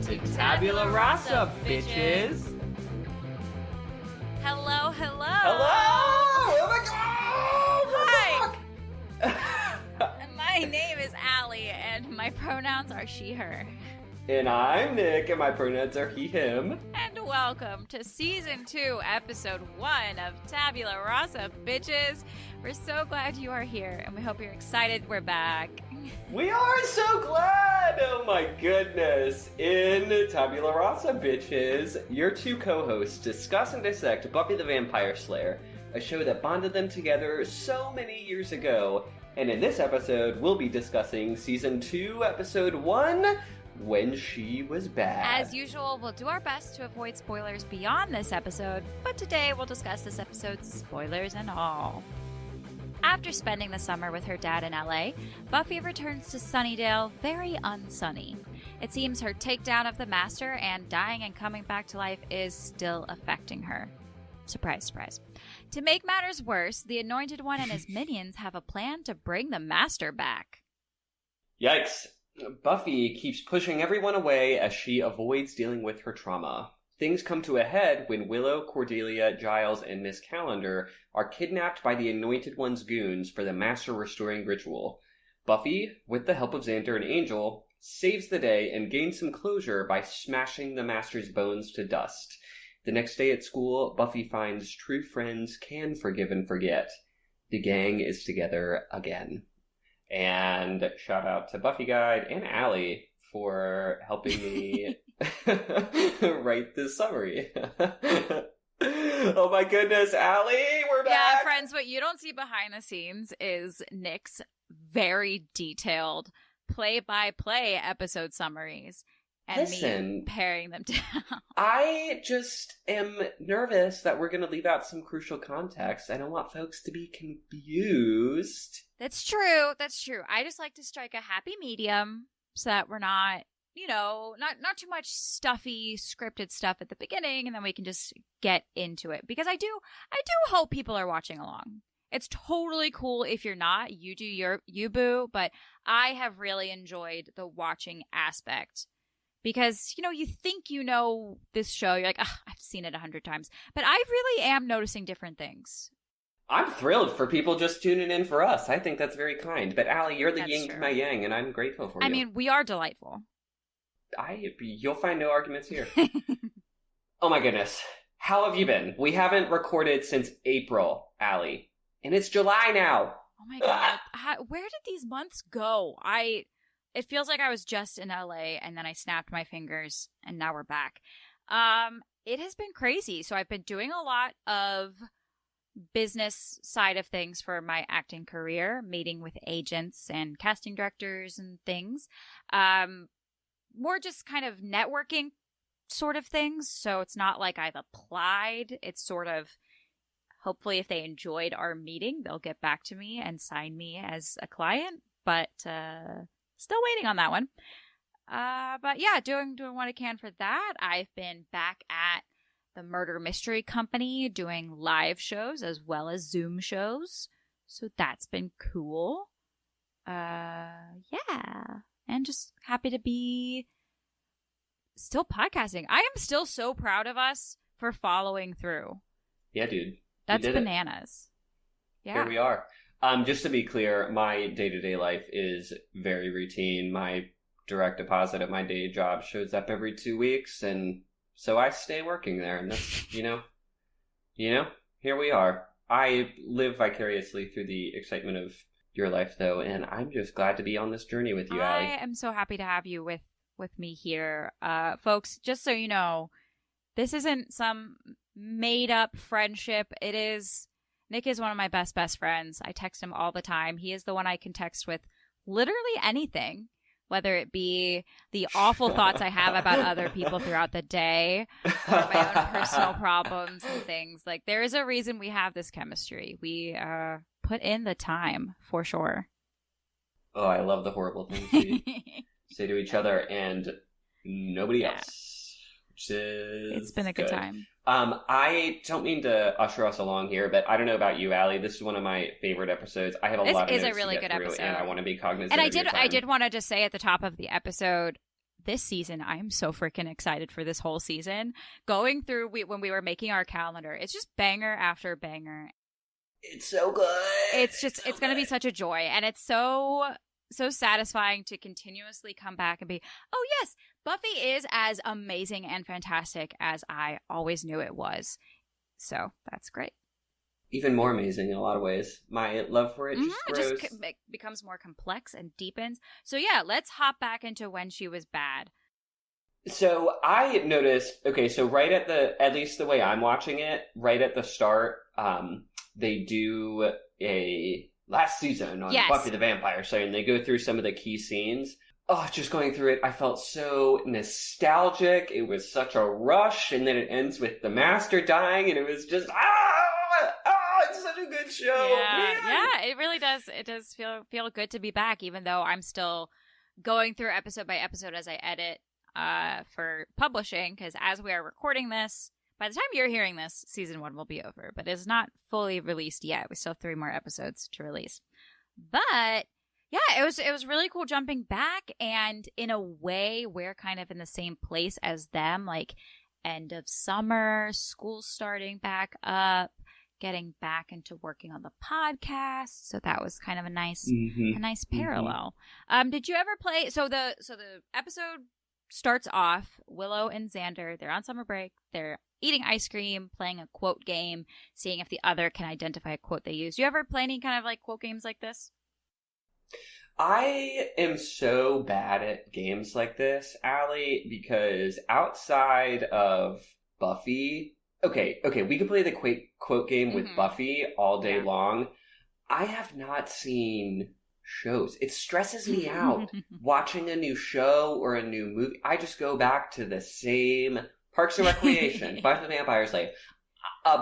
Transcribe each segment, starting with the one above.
to Tabula Rasa, bitches! Hello. Hello! Oh my god! Hi! My name is Allie, and my pronouns are she, her. And I'm Nick, and my pronouns are he, him. And welcome to Season 2, Episode 1 of Tabula Rasa, bitches! We're so glad you are here, and we hope you're excited we're back. We are so glad! Oh my goodness. In Tabula Rasa, bitches, your two co-hosts discuss and dissect Buffy the Vampire Slayer, a show that bonded them together so many years ago. And in this episode, we'll be discussing Season 2, Episode 1, When She Was Bad. As usual, we'll do our best to avoid spoilers beyond this episode, but today we'll discuss this episode's spoilers and all. After spending the summer with her dad in LA, Buffy returns to Sunnydale very unsunny. It seems her takedown of the Master and dying and coming back to life is still affecting her. Surprise, surprise. To make matters worse, the Anointed One and his minions have a plan to bring the Master back. Yikes. Buffy keeps pushing everyone away as she avoids dealing with her trauma. Things come to a head when Willow, Cordelia, Giles, and Miss Calendar are kidnapped by the Anointed One's goons for the Master Restoring Ritual. Buffy, with the help of Xander and Angel, saves the day and gains some closure by smashing the Master's bones to dust. The next day at school, Buffy finds true friends can forgive and forget. The gang is together again. And shout out to Buffy Guide and Allie for helping me write this summary. Oh my goodness, Allie, we're back! Yeah, friends, what you don't see behind the scenes is Nick's very detailed play-by-play episode summaries. And me paring them down. I just am nervous that we're going to leave out some crucial context. I don't want folks to be confused. That's true. I just like to strike a happy medium so that we're not, not too much stuffy, scripted stuff at the beginning, and then we can just get into it. Because I do hope people are watching along. It's totally cool if you're not. You do you boo, but I have really enjoyed the watching aspect. Because, you think you know this show. You're like, I've seen it 100 times. But I really am noticing different things. I'm thrilled for people just tuning in for us. I think that's very kind. But Allie, you're the yin to my yang, and I'm grateful for you. I mean, we are delightful. You'll find no arguments here. Oh my goodness. How have you been? We haven't recorded since April, Allie. And it's July now. Oh my God. Where did these months go? It feels like I was just in LA and then I snapped my fingers and now we're back. It has been crazy. So I've been doing a lot of business side of things for my acting career, meeting with agents and casting directors and things. More just kind of networking sort of things. So it's not like I've applied. It's sort of, hopefully if they enjoyed our meeting, they'll get back to me and sign me as a client. But, still waiting on that one. But yeah, doing what I can for that. I've been back at the Murder Mystery Company doing live shows as well as Zoom shows. So that's been cool. Yeah. And just happy to be still podcasting. I am still so proud of us for following through. Yeah, dude. That's bananas. Yeah. Here we are. Just to be clear, my day-to-day life is very routine. My direct deposit at my day job shows up every 2 weeks, and so I stay working there. And that's, here we are. I live vicariously through the excitement of your life, though, and I'm just glad to be on this journey with you, Allie. I am so happy to have you with me here. Folks, just so you know, this isn't some made-up friendship. Nick is one of my best friends. I text him all the time. He is the one I can text with literally anything, whether it be the awful thoughts I have about other people throughout the day or my own personal problems and things. Like, there is a reason we have this chemistry. We put in the time, for sure. Oh, I love the horrible things we say to each other and nobody else. Which is It's been a good time. I don't mean to usher us along here, but I don't know about you, Allie. This is one of my favorite episodes. I have a lot of notes a really to get good through, episode, and I want to be cognizant. And of your time. I did want to just say at the top of the episode this season, I am so freaking excited for this whole season. Going through when we were making our calendar, it's just banger after banger. It's so good. It's going to be such a joy. And it's so satisfying to continuously come back and be, oh yes, Buffy is as amazing and fantastic as I always knew it was. So that's great. Even more amazing in a lot of ways. My love for it just grows. Just becomes more complex and deepens. So yeah, let's hop back into when she was bad. So I noticed, okay, so right at least the way I'm watching it, right at the start, they do a last season on Buffy the Vampire Slayer, and they go through some of the key scenes. Oh, just going through it, I felt so nostalgic. It was such a rush, and then it ends with the Master dying, and it was just, it's such a good show. Yeah, it really does. It does feel good to be back, even though I'm still going through episode by episode as I edit for publishing, because as we are recording this, by the time you're hearing this, season 1 will be over, but it's not fully released yet. We still have 3 more episodes to release. But yeah, it was really cool jumping back, and in a way, we're kind of in the same place as them, like end of summer, school starting back up, getting back into working on the podcast. So that was kind of a nice parallel. Did you ever play? So the episode starts off, Willow and Xander, they're on summer break. They're eating ice cream, playing a quote game, seeing if the other can identify a quote they use. Do you ever play any kind of like quote games like this? I am so bad at games like this, Allie, because outside of Buffy, okay, we could play the quote game with Buffy all day long. I have not seen shows. It stresses me out watching a new show or a new movie. I just go back to the same Parks and Recreation, Buffy the Vampire Slayer,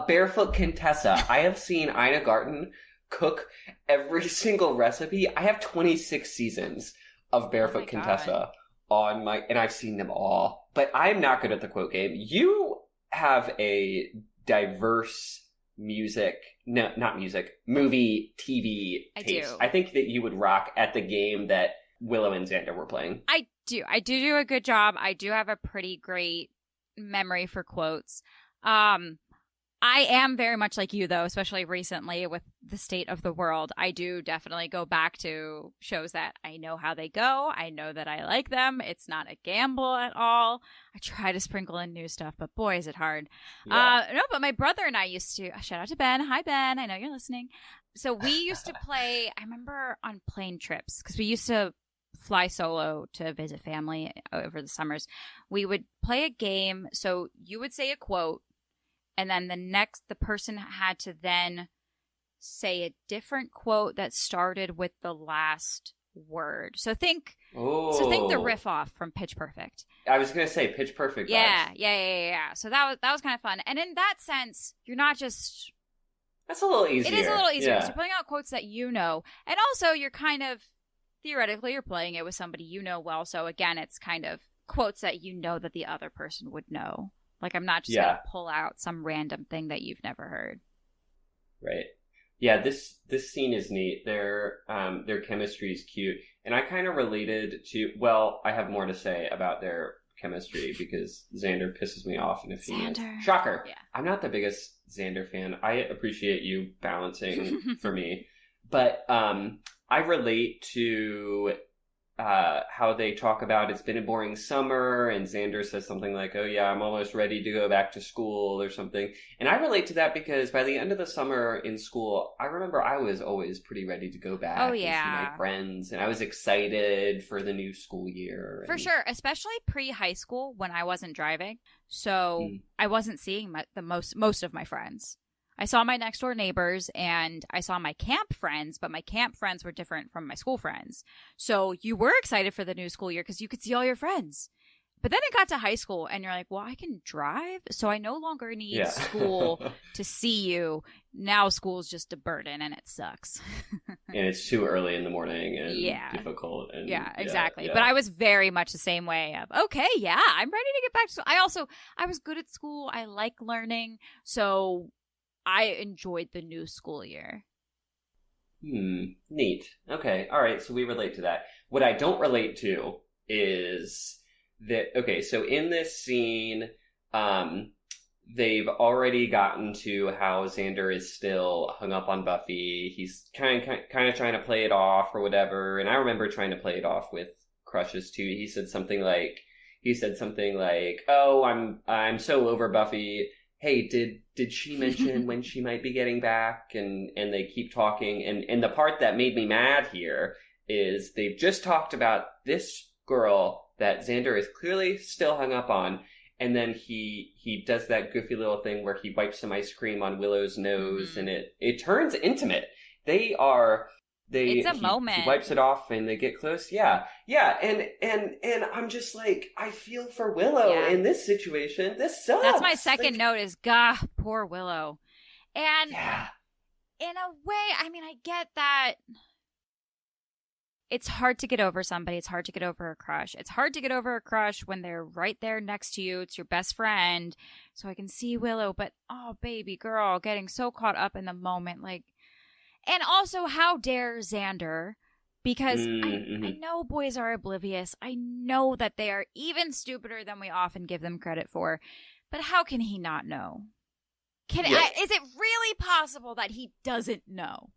Barefoot Contessa. I have seen Ina Garten cook every single recipe. I have 26 seasons of Barefoot Contessa on and I've seen them all. But I'm not good at the quote game. You have a diverse movie, TV taste. I think that you would rock at the game that Willow and Xander were playing. I do a good job. I do have a pretty great memory for quotes. I am very much like you, though, especially recently with the state of the world. I do definitely go back to shows that I know how they go. I know that I like them. It's not a gamble at all. I try to sprinkle in new stuff, but boy, is it hard. Yeah. No, but my brother and I used to, shout out to Ben. Hi, Ben. I know you're listening. So we used to play, I remember on plane trips, because we used to fly solo to visit family over the summers. We would play a game. So you would say a quote, and then the person had to then say a different quote that started with the last word. So think the riff off from Pitch Perfect. I was going to say Pitch Perfect. Yeah. So that was kind of fun. And in that sense, you're not just... That's a little easier. It is a little easier. So you're pulling out quotes that you know. And also you're kind of, theoretically, you're playing it with somebody you know well. So again, it's kind of quotes that you know that the other person would know. Like, I'm not just going to pull out some random thing that you've never heard. Right. Yeah, this scene is neat. Their chemistry is cute. And I kind of related to... Well, I have more to say about their chemistry because Xander pisses me off in a few minutes. Shocker. Yeah. I'm not the biggest Xander fan. I appreciate you balancing for me. But I relate to... how they talk about it's been a boring summer, and Xander says something like, oh yeah, I'm almost ready to go back to school or something. And I relate to that because by the end of the summer in school, I remember I was always pretty ready to go back and see my friends, and I was excited for the new school year. For sure, especially pre-high school when I wasn't driving. So I wasn't seeing most of my friends. I saw my next door neighbors and I saw my camp friends, but my camp friends were different from my school friends. So you were excited for the new school year because you could see all your friends. But then it got to high school and you're like, well, I can drive, so I no longer need school to see you. Now school's just a burden and it sucks. And it's too early in the morning and difficult. And, exactly. But I was very much the same way of, okay, yeah, I'm ready to get back to school. I was good at school. I like learning. So I enjoyed the new school year. Neat. Okay. All right. So we relate to that. What I don't relate to is okay, so in this scene, they've already gotten to how Xander is still hung up on Buffy. He's kind of trying to play it off or whatever. And I remember trying to play it off with crushes too. He said something like, "Oh, I'm so over Buffy. Hey, did she mention when she might be getting back?" And they keep talking. And the part that made me mad here is they've just talked about this girl that Xander is clearly still hung up on. And then he does that goofy little thing where he wipes some ice cream on Willow's nose, and it turns intimate. It's a moment. He wipes it off, and they get close. Yeah, and I'm just like, I feel for Willow in this situation. This sucks. That's my second note. Is poor Willow, and in a way, I mean, I get that. It's hard to get over somebody. It's hard to get over a crush. It's hard to get over a crush when they're right there next to you. It's your best friend. So I can see Willow, but oh, baby girl, getting so caught up in the moment. Like, and also, how dare Xander? Because I know boys are oblivious. I know that they are even stupider than we often give them credit for. But how can he not know? Is it really possible that he doesn't know?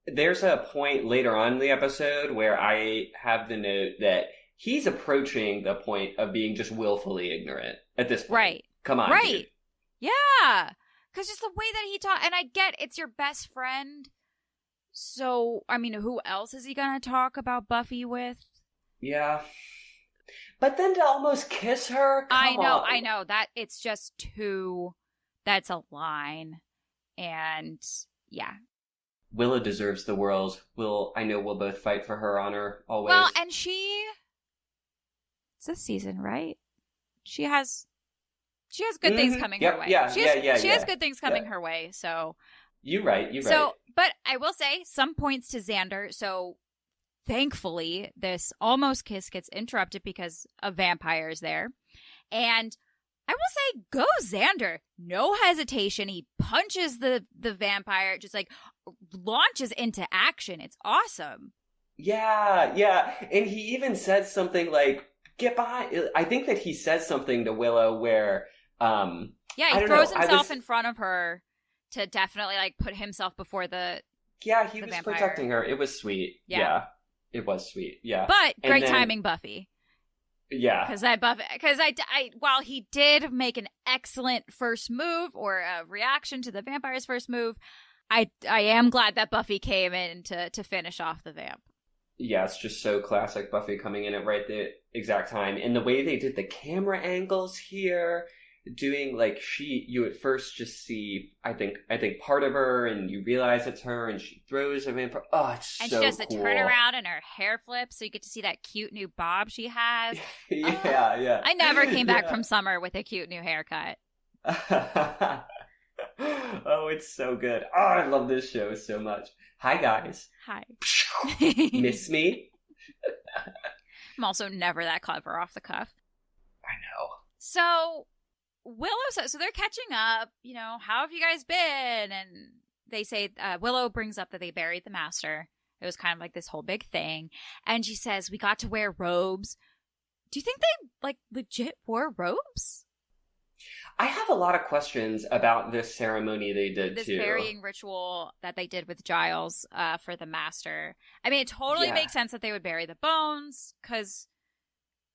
There's a point later on in the episode where I have the note that he's approaching the point of being just willfully ignorant at this point. Right. Come on. Right. Dude. Yeah. Because just the way that he talks, and I get it's your best friend. So, I mean, who else is he going to talk about Buffy with? Yeah. But then to almost kiss her? I know. That it's just too, that's a line. And yeah. Willow deserves the world. I know we'll both fight for her honor always. Well, and it's this season, right? She has good things coming her way. She has good things coming her way. So you're right. So, but I will say some points to Xander. So thankfully, this almost kiss gets interrupted because a vampire is there, and I will say, go Xander. No hesitation. He punches the vampire, just like launches into action. It's awesome. Yeah. And he even says something like, get behind. I think that he says something to Willow where, he throws himself in front of her to definitely like put himself before the he was vampire. Protecting her. It was sweet. Yeah. It was sweet. Yeah. But great timing, Buffy. Yeah. While he did make an excellent first move or a reaction to the vampire's first move, I am glad that Buffy came in to finish off the vamp. Yeah, it's just so classic Buffy coming in at right the exact time. And the way they did the camera angles here, doing like you at first just see, I think part of her, and you realize it's her, and she throws a vampire. Oh, it's so cool. And she does the turnaround, and her hair flips, so you get to see that cute new bob she has. Yeah. I never came back from summer with a cute new haircut. Oh, it's so good. Oh, I love this show so much. Hi, guys. Hi. Miss me? I'm also never that clever off the cuff. I know. So Willow, so they're catching up, how have you guys been? And they say, Willow brings up that they buried the master. It was kind of like this whole big thing. And she says, we got to wear robes. Do you think they, like, legit wore robes? I have a lot of questions about this ceremony they did, this too. This burying ritual that they did with Giles for the master. I mean, it totally makes sense that they would bury the bones, because,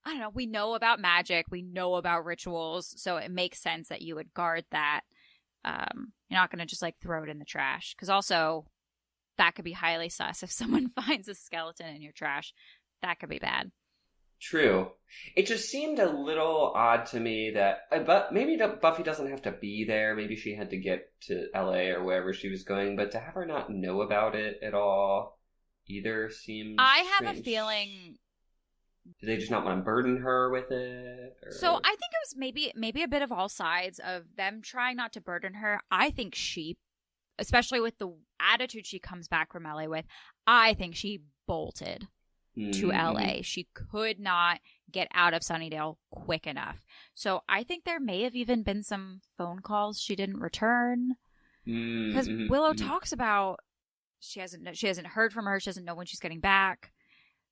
I don't know, we know about magic, we know about rituals, so it makes sense that you would guard that. You're not going to just, like, throw it in the trash, because also, that could be highly sus. If someone finds a skeleton in your trash, that could be bad. True. It just seemed a little odd to me that, but maybe Buffy doesn't have to be there. Maybe she had to get to LA or wherever she was going, but to have her not know about it at all either seems I have strange. A feeling. Do they just not want to burden her with it? Or... So I think it was maybe a bit of all sides of them trying not to burden her. I think she, especially with the attitude she comes back from LA with, I think she bolted to LA. She could not get out of Sunnydale quick enough. So I think there may have even been some phone calls she didn't return. Because Willow talks about she hasn't heard from her. She doesn't know when she's getting back.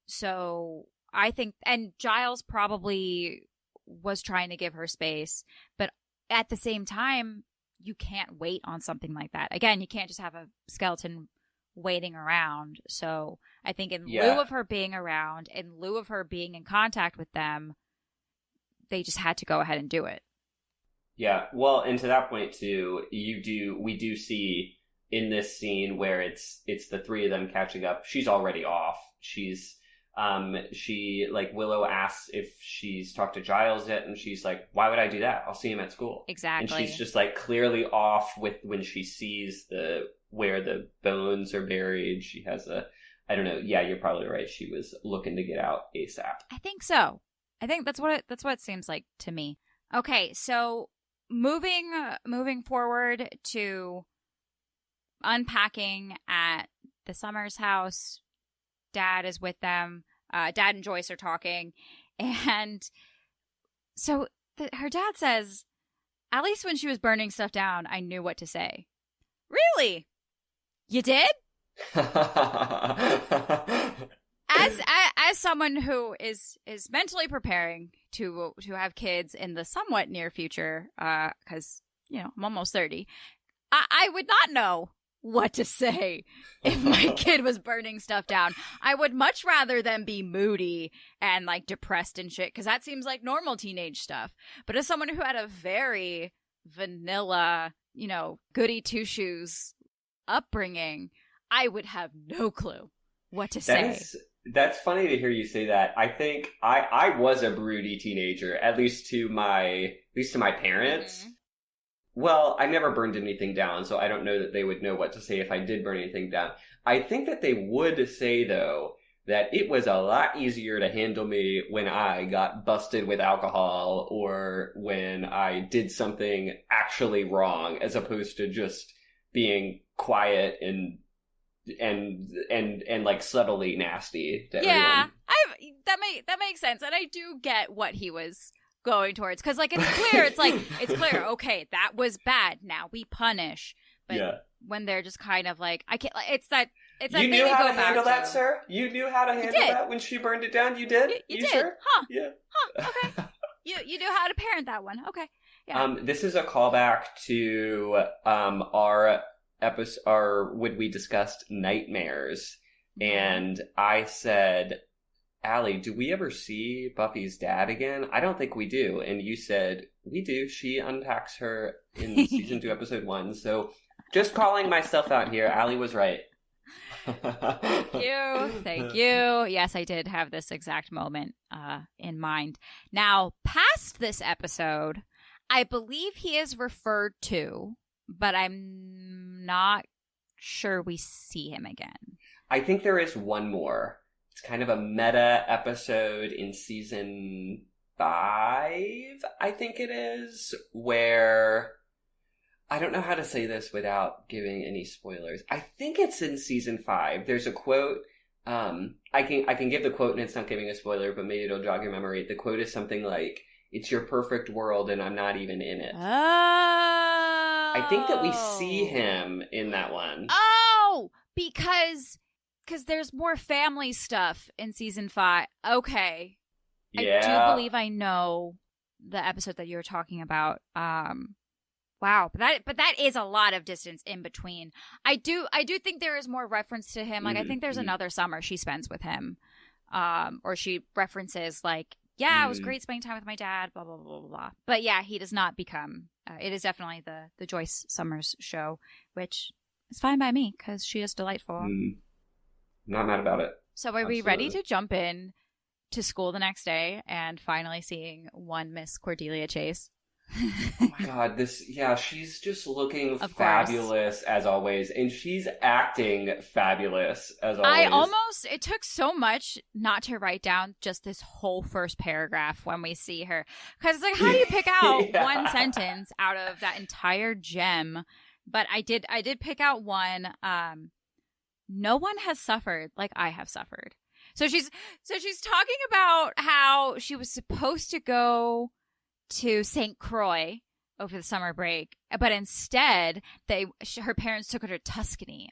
So I think, and Giles probably was trying to give her space. But at the same time, you can't wait on something like that. Again, you can't just have a skeleton waiting around. So I think in lieu of her being around, in lieu of her being in contact with them, they just had to go ahead and do it. Yeah, well, and to that point too, we do see in this scene where it's the three of them catching up. She's already off. Willow asks if she's talked to Giles yet, and she's like, "Why would I do that? I'll see him at school." Exactly. And she's just like clearly off with when she sees where the bones are buried. She has I don't know. Yeah, you're probably right. She was looking to get out ASAP. I think so. I think that's what it seems like to me. Okay, so moving forward to unpacking at the Summers house. Dad is with them. Dad and Joyce are talking. And so her dad says, at least when she was burning stuff down, I knew what to say. Really? You did? As someone who is mentally preparing to have kids in the somewhat near future, because, I'm almost 30, I would not know what to say if my kid was burning stuff down. I would much rather them be moody and like depressed and shit, because that seems like normal teenage stuff. But as someone who had a very vanilla, goody two shoes upbringing, I would have no clue what to say. That's funny to hear you say that. I think I was a broody teenager, at least to my parents. Mm-hmm. Well, I never burned anything down, so I don't know that they would know what to say if I did burn anything down. I think that they would say, though, that it was a lot easier to handle me when I got busted with alcohol or when I did something actually wrong, as opposed to just being quiet and like subtly nasty to everyone. That makes sense, and I do get what he was going towards, because like it's clear. Okay, that was bad. Now we punish. But when they're just kind of like, I can't. It's that. You knew how to handle that, sir. You knew how to handle that when she burned it down. You did. You did. Sure? Huh? Yeah. Huh? Okay. you knew how to parent that one. Okay. Yeah. This is a callback to our episode, when we discussed nightmares, and I said, Allie, do we ever see Buffy's dad again? I don't think we do. And you said, we do. She unpacks her in season 2, episode 1. So just calling myself out here. Allie was right. Thank you. Yes, I did have this exact moment in mind. Now, past this episode, I believe he is referred to, but I'm not sure we see him again. I think there is one more. It's kind of a meta episode in season 5, I think it is, where I don't know how to say this without giving any spoilers. I think it's in season 5. There's a quote. I can give the quote and it's not giving a spoiler, but maybe it'll jog your memory. The quote is something like, "It's your perfect world and I'm not even in it." Oh. I think that we see him in that one. Oh, because there's more family stuff in season 5. Okay. Yeah. I do believe I know the episode that you were talking about. Wow. But that is a lot of distance in between. I do think there is more reference to him. Like, I think there's another summer she spends with him. Or she references like, it was great spending time with my dad, blah, blah, blah, blah, blah. But yeah, he does not become, it is definitely the Joyce Summers show, which is fine by me because she is delightful. Not mad about it. So are we ready to jump in to school the next day and finally seeing one Miss Cordelia Chase? Oh my god, she's just looking fabulous as always, and she's acting fabulous as always. It took so much not to write down just this whole first paragraph when we see her. Because it's like, how do you pick out one sentence out of that entire gem? But I did pick out one. No one has suffered like I have suffered. So she's talking about how she was supposed to go to St. Croix over the summer break, but instead her parents took her to Tuscany.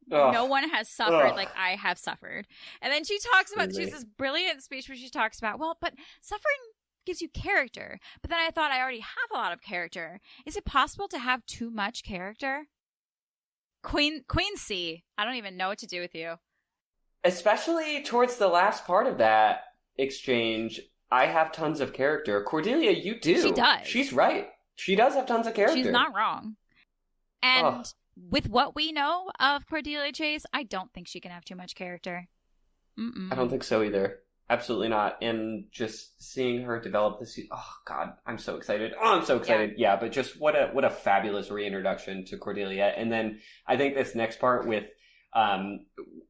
No one has suffered like I have suffered. And then she talks about, she has this brilliant speech where she talks about, well, but suffering gives you character. But then I thought I already have a lot of character. Is it possible to have too much character? Queen C, I don't even know what to do with you. Especially towards the last part of that exchange, I have tons of character. Cordelia, you do. She does. She's right. She does have tons of character. She's not wrong. And with what we know of Cordelia Chase, I don't think she can have too much character. I don't think so either. Absolutely not. And just seeing her develop this, oh God, I'm so excited. Oh, I'm so excited. Yeah, but just what a fabulous reintroduction to Cordelia. And then I think this next part with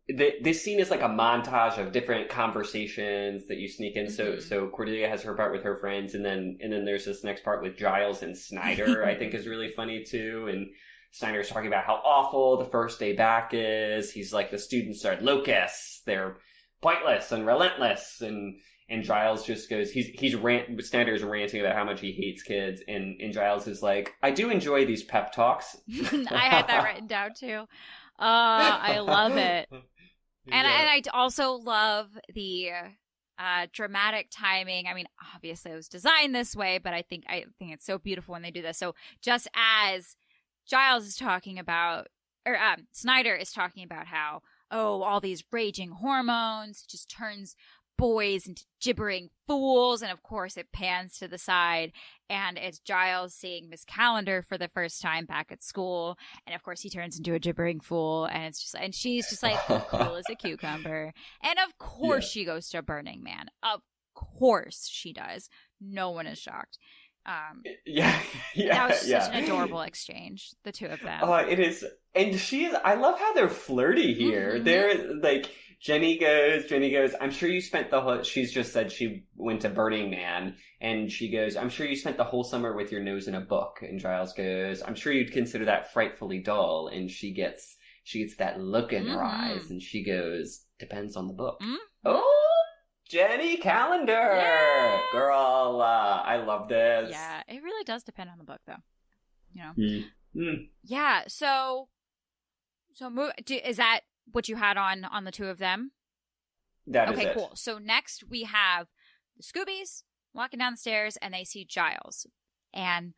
this scene is like a montage of different conversations that you sneak in. So Cordelia has her part with her friends, and then there's this next part with Giles and Snyder. I think is really funny too. And Snyder's talking about how awful the first day back is. He's like, the students are locusts. They're pointless and relentless, and Giles just goes, Snyder's ranting about how much he hates kids, and Giles is like, I do enjoy these pep talks. I had that written down too. I love it. And I also love the dramatic timing. I mean, obviously it was designed this way, but I think it's so beautiful when they do this. So just as Giles is talking about, or Snyder is talking about how, all these raging hormones just turns boys into gibbering fools. And of course it pans to the side, and it's Giles seeing Miss Calendar for the first time back at school. And of course he turns into a gibbering fool, and she's just like cool as a cucumber. And of course she goes to Burning Man. Of course she does. No one is shocked. That was such an adorable exchange, the two of them. It is. And I love how they're flirty here. They're like, Jenny goes, I'm sure you spent she's just said she went to Burning Man, and she goes, I'm sure you spent the whole summer with your nose in a book. And Giles goes, I'm sure you'd consider that frightfully dull. And she gets that look in her eyes, and she goes, depends on the book. Oh, Jenny Calendar! Yeah. Girl, I love this. Yeah, it really does depend on the book, though. You know? Yeah, so is that what you had on the two of them? That is it. Okay, cool. So next we have the Scoobies walking down the stairs, and they see Giles. And,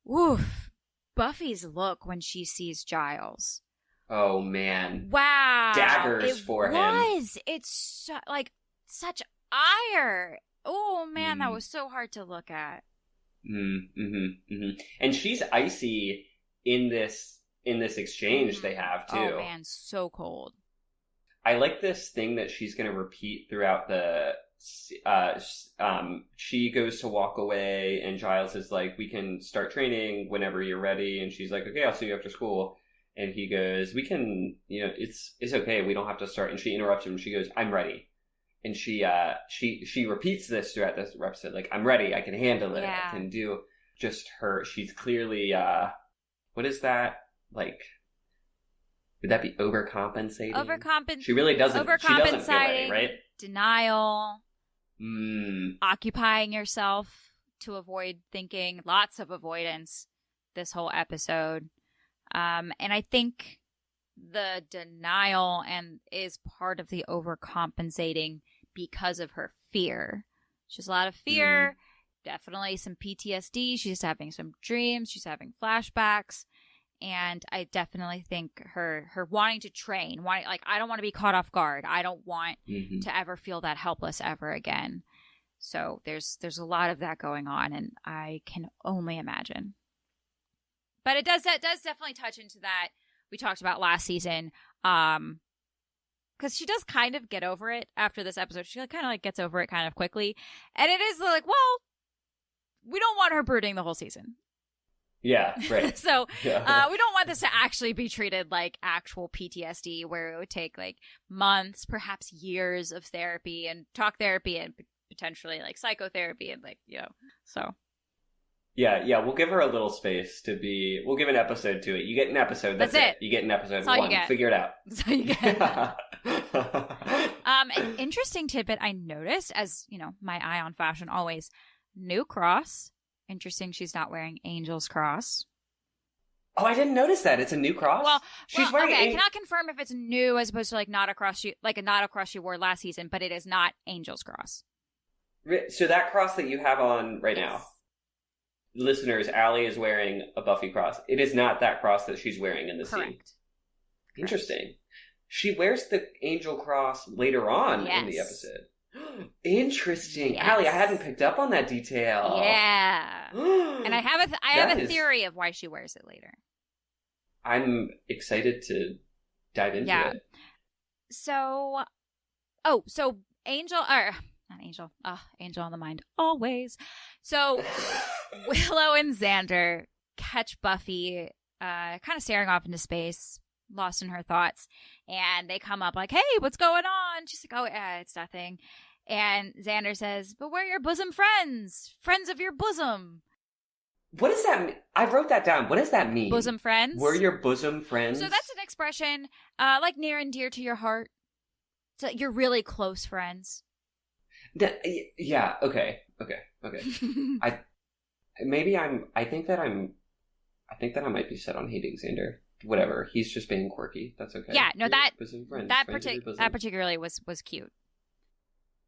woof, Buffy's look when she sees Giles. Oh, man. Wow. Daggers for him. It's like such ire. Oh, man, that was so hard to look at. And she's icy in this exchange they have too. Oh man, so cold. I like this thing that she's going to repeat throughout the she goes to walk away, and Giles is like, we can start training whenever you're ready, and she's like, okay, I'll see you after school. And he goes, we can, it's okay, we don't have to start. And she interrupts him, and she goes, I'm ready. And she repeats this throughout this episode, like, I'm ready, I can handle it, I can do just her. She's clearly what is that? Like, would that be overcompensating? She really doesn't. She doesn't feel ready, right? Denial. Occupying yourself to avoid thinking. Lots of avoidance this whole episode. And I think the denial is part of the overcompensating because of her fear. She has a lot of fear. Definitely some PTSD. She's having some dreams. She's having flashbacks. And I definitely think her wanting to train, I don't want to be caught off guard. I don't want to ever feel that helpless ever again. So there's a lot of that going on, and I can only imagine. But that does definitely touch into that we talked about last season. Because she does kind of get over it after this episode. She kind of gets over it kind of quickly. And it is like, well, we don't want her brooding the whole season. Yeah, right. So we don't want this to actually be treated like actual PTSD, where it would take like months, perhaps years of therapy and talk therapy and potentially like psychotherapy and so. Yeah, we'll give her a little space we'll give an episode to it. You get an episode, that's it. You get an episode, that's one, figure it out. That's all you get. An interesting tidbit I noticed, as, my eye on fashion always, new cross. Interesting she's not wearing Angel's cross. Oh, I didn't notice that. It's a new cross? Well, she's wearing I cannot confirm if it's new as opposed to not a cross she wore last season, but it is not Angel's cross. So that cross that you have on right now, listeners, Allie is wearing a Buffy cross. It is not that cross that she's wearing in the scene. Interesting. She wears the angel cross later on in the episode. Interesting. Yes. Allie, I hadn't picked up on that detail. Yeah. And I have a theory of why she wears it later. I'm excited to dive into it. So Angel on the mind, always. So Willow and Xander catch Buffy kind of staring off into space, lost in her thoughts, and they come up like, hey, what's going on? She's like, oh, yeah, it's nothing. And Xander says, but we're your bosom friends of your bosom. What does that mean? I wrote that down. What does that mean? Bosom friends? We're your bosom friends? So that's an expression like near and dear to your heart. So you're really close friends. Yeah, okay. I think that I might be set on hating Xander. Whatever. He's just being quirky. That's okay. Yeah, no, that that particularly was cute.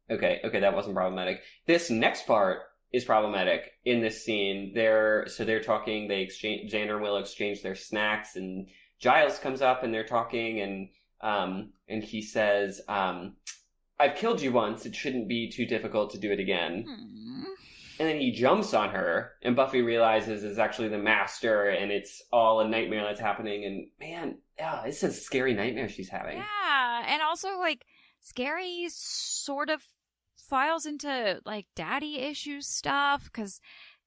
Okay, that wasn't problematic. This next part is problematic in this scene. They're talking, Xander and Willow exchange their snacks, and Giles comes up and they're talking, and he says, I've killed you once, it shouldn't be too difficult to do it again. And then he jumps on her, and Buffy realizes it's actually the master, and it's all a nightmare that's happening, and man, it's a scary nightmare she's having. Yeah, and also, like, scary sort of files into, like, daddy issues stuff, because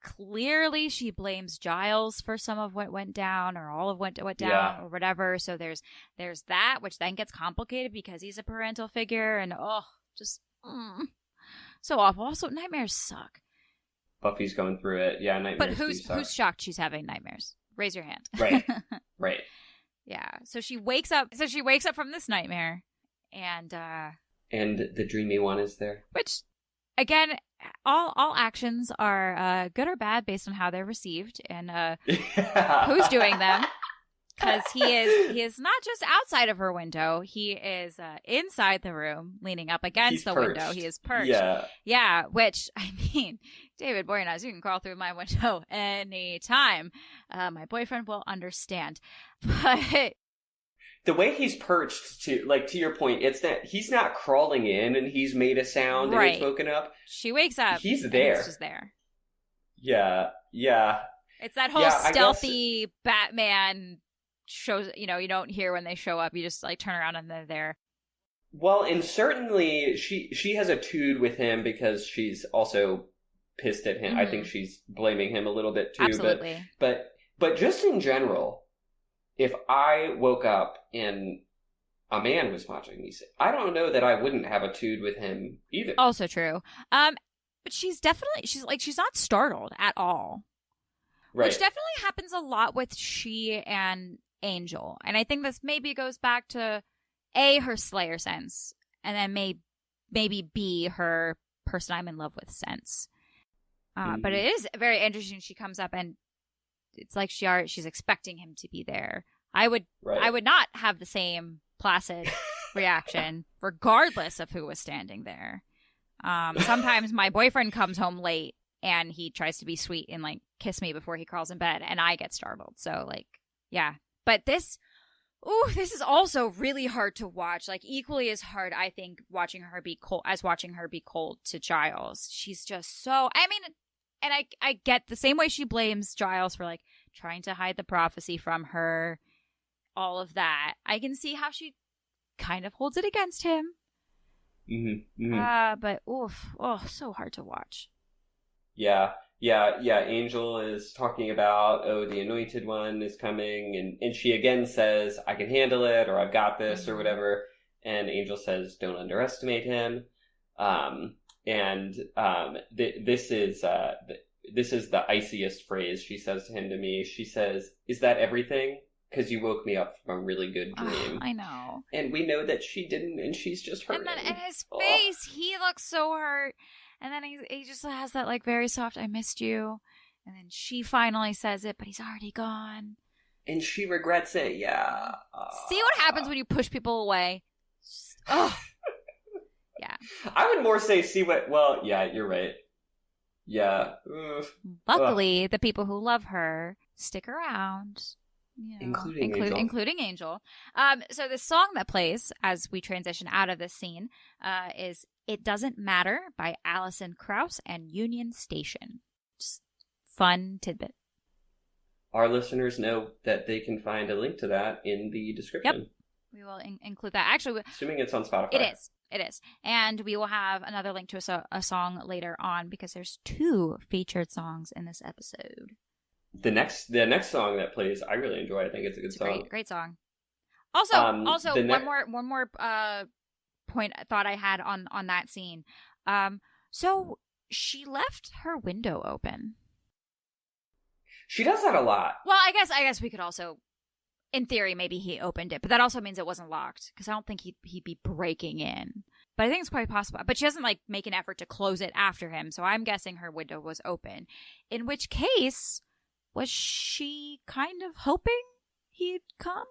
clearly she blames Giles for some of what went down, or all of what went down, or whatever, so there's that, which then gets complicated because he's a parental figure, and just so awful. Also, nightmares suck. Buffy's going through it. Yeah, nightmares. But who's shocked she's having nightmares? Raise your hand. Right. Yeah. So she wakes up from this nightmare, and the dreamy one is there. Which, again, all actions are good or bad based on how they're received and who's doing them. Because he is not just outside of her window, he is inside the room, leaning up against the window. He is perched. Yeah, which, I mean, David Boreanaz, you can crawl through my window anytime. My boyfriend will understand. But the way he's perched, to your point, it's that he's not crawling in and he's made a sound and he's woken up. She wakes up. He's there. He's just there. Yeah. It's that whole stealthy Batman shows, you don't hear when they show up. You just, like, turn around and they're there. Well, and certainly she has a tood with him because she's also pissed at him. Mm-hmm. I think she's blaming him a little bit too. Absolutely. But just in general, if I woke up and a man was watching me, I don't know that I wouldn't have a tood with him either. Also true. But she's not startled at all. Right. Which definitely happens a lot with she and Angel. And I think this maybe goes back to A, her Slayer sense, and then maybe B, her person I'm in love with sense. But it is very interesting. She comes up and it's like she's expecting him to be there. I would not have the same placid reaction regardless of who was standing there. Sometimes my boyfriend comes home late and he tries to be sweet and, like, kiss me before he crawls in bed, and I get startled. So, like, yeah. But this is also really hard to watch. Like, equally as hard, I think, watching her be cold to Giles. She's just so, I mean, and I get the same way she blames Giles for, like, trying to hide the prophecy from her, all of that. I can see how she kind of holds it against him. But so hard to watch. Yeah. Angel is talking about, the Anointed One is coming, and she again says, I can handle it, or I've got this, or whatever. And Angel says, don't underestimate him. This is the iciest phrase she says to him to me. She says, is that everything? Because you woke me up from a really good dream. I know. And we know that she didn't, and she's just hurting. And then in his face, he looks so hurt. And then he just has that, like, very soft, I missed you. And then she finally says it, but he's already gone. And she regrets it, yeah. See what happens when you push people away? Yeah. I would more say see what. Well, yeah, you're right. Yeah. Ugh. Luckily, the people who love her stick around. You know, Including Angel. Including Angel. So the song that plays as we transition out of this scene is "It Doesn't Matter" by Alison Krauss and Union Station. Just fun tidbit. Our listeners know that they can find a link to that in the description. Yep. We will include that. Actually, assuming it's on Spotify. It is. And we will have another link to a song later on because there's 2 featured songs in this episode. The next song that plays, I really enjoy. I think it's a good song. Great song. Also, one more thought I had on that scene. So she left her window open. She does that a lot. Well, I guess we could also, in theory, maybe he opened it, but that also means it wasn't locked because I don't think he'd be breaking in. But I think it's quite possible. But she doesn't make an effort to close it after him, so I'm guessing her window was open. In which case, was she kind of hoping he'd come?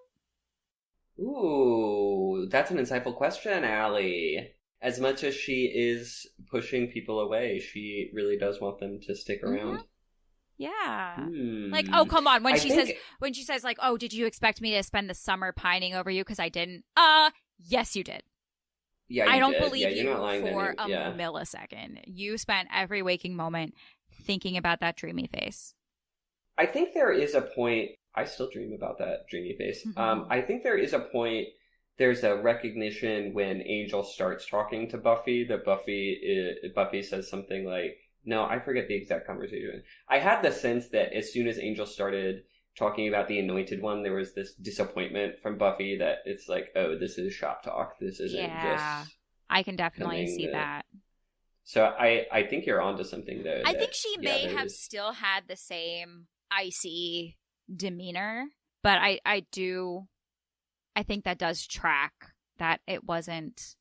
Ooh, that's an insightful question, Allie. As much as she is pushing people away, she really does want them to stick around. Mm-hmm. Yeah. Like, oh, come on. When she says like, oh, did you expect me to spend the summer pining over you? Because I didn't. Yes, you did. Yeah, I don't did. believe you're you not lying for a millisecond. You spent every waking moment thinking about that dreamy face. I think there is a point. I still dream about that dreamy face. Mm-hmm. I think there is a point. There's a recognition when Angel starts talking to Buffy that Buffy says something like, no, I forget the exact conversation. I had the sense that as soon as Angel started talking about the Anointed One, there was this disappointment from Buffy that it's like, oh, this is shop talk. This isn't just... I can definitely see that. So I think you're onto something, though. I think she may have still had the same icy demeanor, but I think that does track that it wasn't,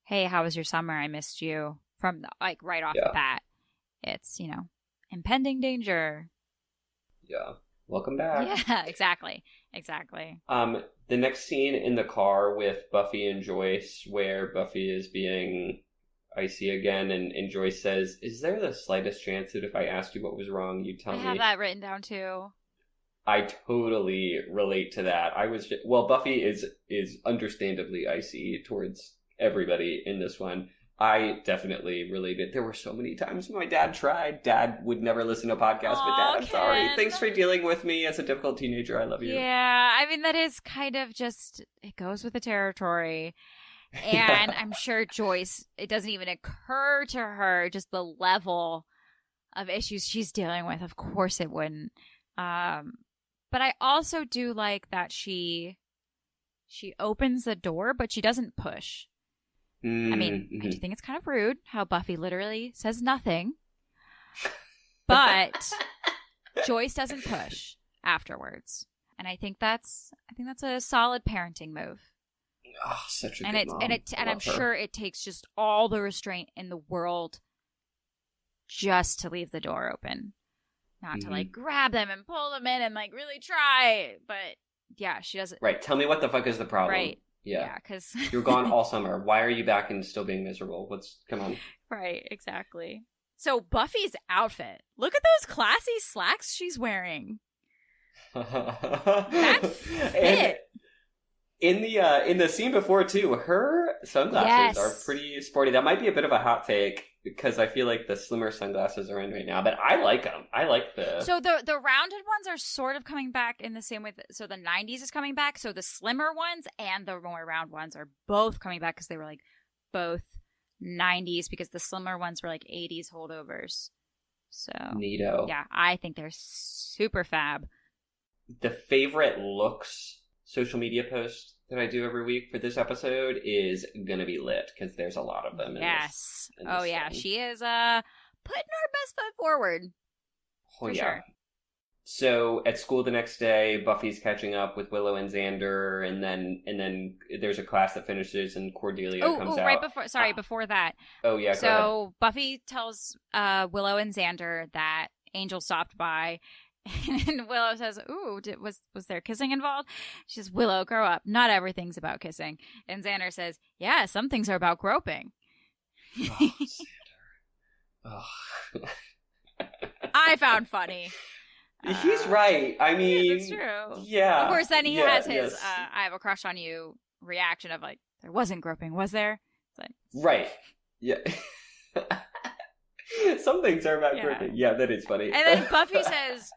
hey, how was your summer? I missed you, from like right off the bat. It's, impending danger. Yeah. Welcome back. Yeah, exactly. The next scene in the car with Buffy and Joyce, where Buffy is being icy again, and Joyce says, is there the slightest chance that if I asked you what was wrong, you'd tell me? I have that written down too. I totally relate to that. Buffy is understandably icy towards everybody in this one. I definitely related. There were so many times my dad tried. Dad would never listen to podcasts, but Dad, I'm sorry. Thanks for dealing with me as a difficult teenager. I love you. Yeah, I mean, that is kind of just, it goes with the territory. And I'm sure Joyce, it doesn't even occur to her just the level of issues she's dealing with. Of course it wouldn't. But I also do like that she opens the door, but she doesn't push. I mean, I do think it's kind of rude how Buffy literally says nothing. But Joyce doesn't push afterwards. And I think that's a solid parenting move. Oh, such a and good mom. And I'm sure it takes just all the restraint in the world just to leave the door open. Not to like grab them and pull them in and like really try. But yeah, she doesn't. Right. Tell me what the fuck is the problem. Right. Yeah, because you're gone all summer. Why are you back and still being miserable? Come on. Right, exactly. So Buffy's outfit. Look at those classy slacks she's wearing. That fit. And in the scene before too, her sunglasses are pretty sporty. That might be a bit of a hot take because I feel like the slimmer sunglasses are in right now, but I like them. I like the... So the rounded ones are sort of coming back in the same way. So the 90s is coming back. So the slimmer ones and the more round ones are both coming back because they were like both 90s because the slimmer ones were like 80s holdovers. So neato. Yeah, I think they're super fab. The favorite looks social media post that I do every week for this episode is gonna be lit because there's a lot of them. Yes. Yeah, she is putting her best foot forward. Oh yeah. Sure. So at school the next day, Buffy's catching up with Willow and Xander, and then there's a class that finishes, and Cordelia comes out. Right before that. Oh yeah. So Buffy tells Willow and Xander that Angel stopped by. And Willow says, ooh, was there kissing involved? She says, Willow, grow up. Not everything's about kissing. And Xander says, yeah, some things are about groping. Oh, Xander. Oh. I found funny. He's right. I mean, it's true. Yeah. Of course, then he has his yes. I have a crush on you reaction of like, there wasn't groping, was there? It's like, right. Yeah. Some things are about groping. Yeah, that is funny. And then Buffy says,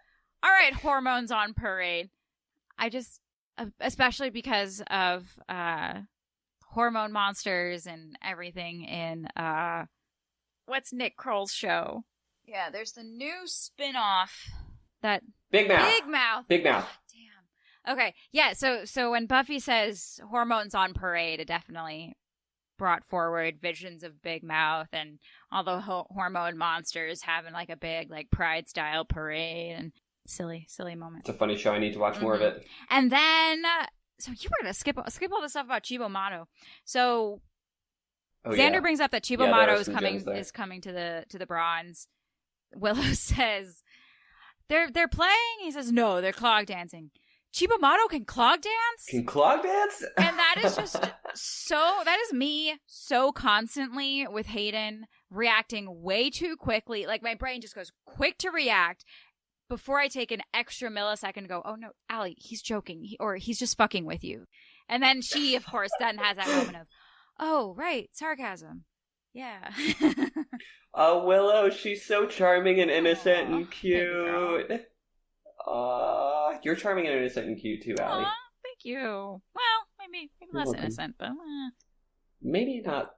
all right, hormones on parade. I just, especially because of hormone monsters and everything in, what's Nick Kroll's show? Yeah, there's the new spin-off that... Big Mouth. Big Mouth. Damn. Okay, yeah, so when Buffy says hormones on parade, it definitely brought forward visions of Big Mouth and all the hormone monsters having like a big like Pride-style parade and silly moment. It's a funny show. I need to watch more of it. And then, so you were going to skip all the stuff about Chibo Mato. So Xander brings up that Chibo Mato is coming to the Bronze. Willow says they're playing. He says no, they're clog dancing. Chibo Mato can clog dance? Can clog dance? And that is just that is me so constantly with Hayden reacting way too quickly. Like my brain just goes quick to react before I take an extra millisecond to go, oh no, Allie, he's joking. Or he's just fucking with you. And then she, of course, then has that moment of, oh, right, sarcasm. Yeah. Oh, Willow, she's so charming and innocent and cute. You're charming and innocent and cute too, Allie. Thank you. Well, maybe less innocent, but maybe not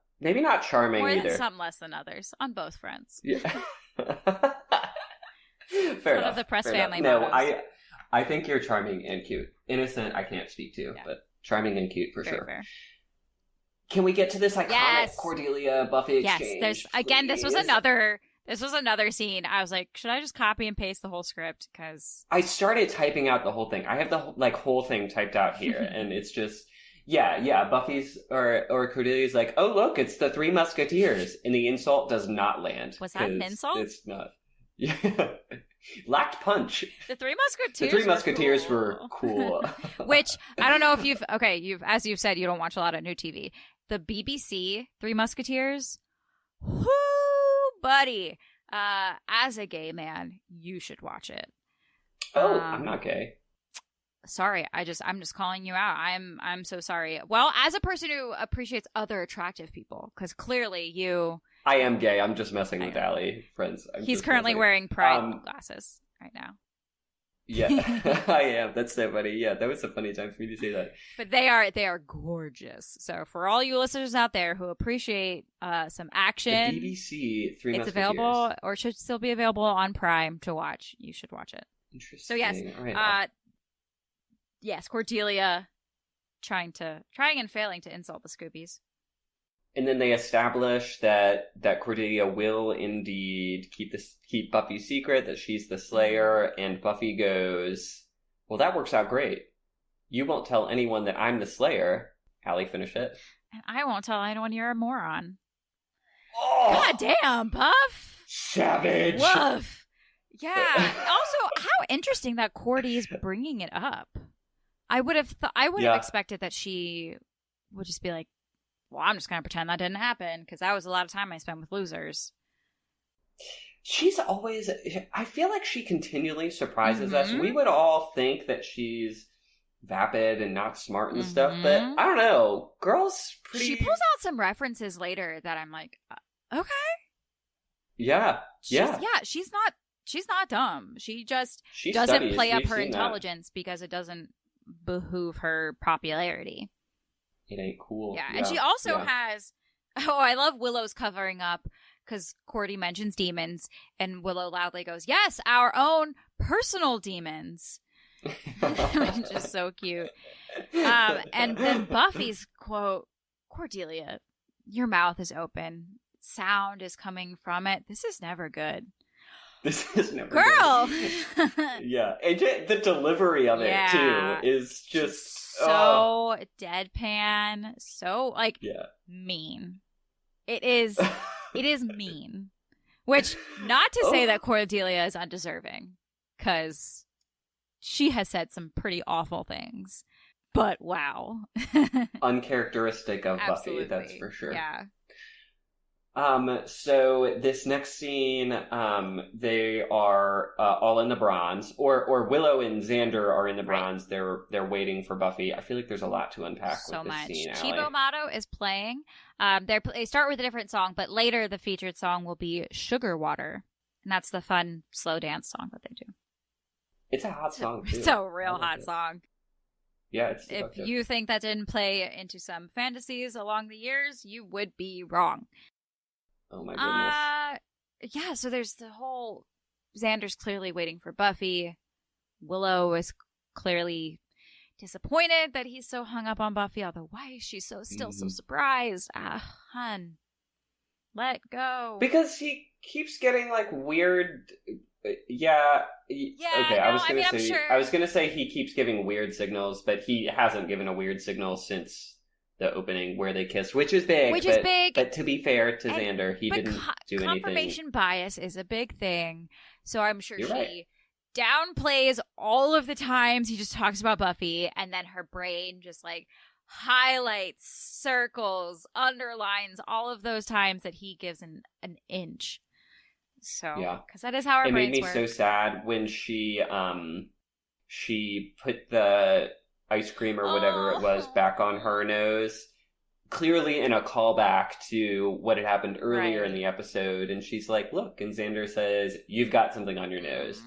charming more either. Than some less than others on both fronts. Yeah. Fair enough. Of the press family. No, I think you're charming and cute. Innocent, I can't speak to, but charming and cute for sure. Fair. Can we get to this iconic Cordelia Buffy exchange? Yes, again, this was another scene. I was like, should I just copy and paste the whole script? Because I started typing out the whole thing. I have the whole thing typed out here, and it's just Buffy's or Cordelia's like, oh look, it's the Three Musketeers, and the insult does not land. Was that an insult? It's not. Yeah. Lacked punch. The Three Musketeers were cool. Which I don't know if as you've said, you don't watch a lot of new TV. The BBC Three Musketeers, whoo, buddy. As a gay man, you should watch it. Oh, I'm not gay. Sorry, I'm just calling you out. I'm so sorry. Well, as a person who appreciates other attractive people, because clearly you. I am gay. I'm just messing with Allie, friends. He's currently wearing Pride glasses right now. Yeah, I am. That's so funny. Yeah, that was a funny time for me to say that. But they are gorgeous. So for all you listeners out there who appreciate some action, the BBC Three Musketeers. It's available or should still be available on Prime to watch. You should watch it. Interesting. So yes, right, yes, Cordelia trying and failing to insult the Scoobies. And then they establish that Cordelia will indeed keep Buffy's secret, that she's the Slayer, and Buffy goes, well, that works out great. You won't tell anyone that I'm the Slayer. Allie, finish it. And I won't tell anyone you're a moron. Oh! God damn, Buff! Savage! Woof! Yeah. Also, how interesting that Cordy's bringing it up. I would have expected that she would just be like, well, I'm just going to pretend that didn't happen, because that was a lot of time I spent with losers. She's always... I feel like she continually surprises us. We would all think that she's vapid and not smart and stuff, but I don't know. Girl's pretty... She pulls out some references later that I'm like, okay. Yeah. She's not dumb. She just doesn't play up her intelligence because it doesn't behoove her popularity. It ain't cool. Yeah, and she also has... Oh, I love Willow's covering up, because Cordy mentions demons, and Willow loudly goes, yes, our own personal demons. Which is so cute. And then Buffy's quote, Cordelia, your mouth is open. Sound is coming from it. This is never good. This is never Girl! Good. Yeah. And the delivery of it, too, is just... So deadpan, so mean. It is mean. Which, not to say that Cordelia is undeserving, because she has said some pretty awful things. But wow. Uncharacteristic of Absolutely. Buffy, that's for sure. Yeah. So this next scene, they are all in the bronze, or Willow and Xander are in the Right. bronze. They're waiting for Buffy. I feel like there's a lot to unpack So with this much. scene, Allie. Chibo Mato is playing. They start with a different song, but later the featured song will be Sugar Water. And that's the fun, slow dance song that they do. It's a hot song, too. It's a real hot song. Yeah, it's if you think that didn't play into some fantasies along the years, you would be wrong. Oh my goodness. Yeah, so there's the whole Xander's clearly waiting for Buffy. Willow is clearly disappointed that he's so hung up on Buffy, although why is she so surprised? Hun. Let go. Because he keeps getting like weird Yeah. Okay, no, I was gonna say he keeps giving weird signals, but he hasn't given a weird signal since the opening where they kissed, which is big. But to be fair to Xander, he didn't do anything. Confirmation bias is a big thing, so I'm sure You're she right. downplays all of the times he just talks about Buffy, and then her brain just like highlights, circles, underlines all of those times that he gives an inch. So, yeah, because that is how our brains work. It made me so sad when she put the ice cream or whatever it was back on her nose, clearly in a callback to what had happened earlier in the episode, and she's like, look, and Xander says, you've got something on your nose.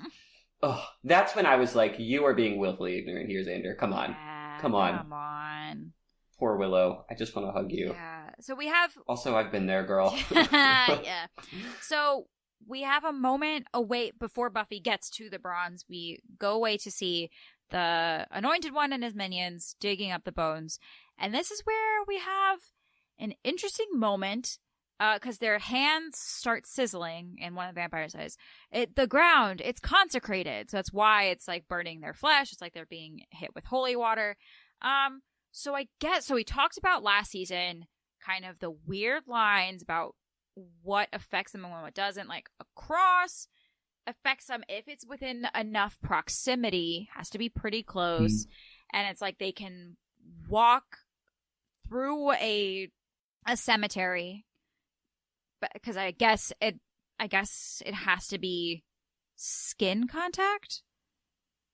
Oh, that's when I was like, you are being willfully ignorant here, Xander. Come on. Come on. Poor Willow. I just want to hug you. Yeah. So we have... Also, I've been there, girl. Yeah. So we have a moment away before Buffy gets to the bronze. We go away to see the Anointed One and his minions digging up the bones. And this is where we have an interesting moment, because their hands start sizzling in one of the vampire's eyes. The ground, it's consecrated. So that's why it's like burning their flesh. It's like they're being hit with holy water. So we talked about last season kind of the weird lines about what affects them and what doesn't. Like a cross affects them if it's within enough proximity, has to be pretty close, and it's like they can walk through a cemetery, because I guess it has to be skin contact.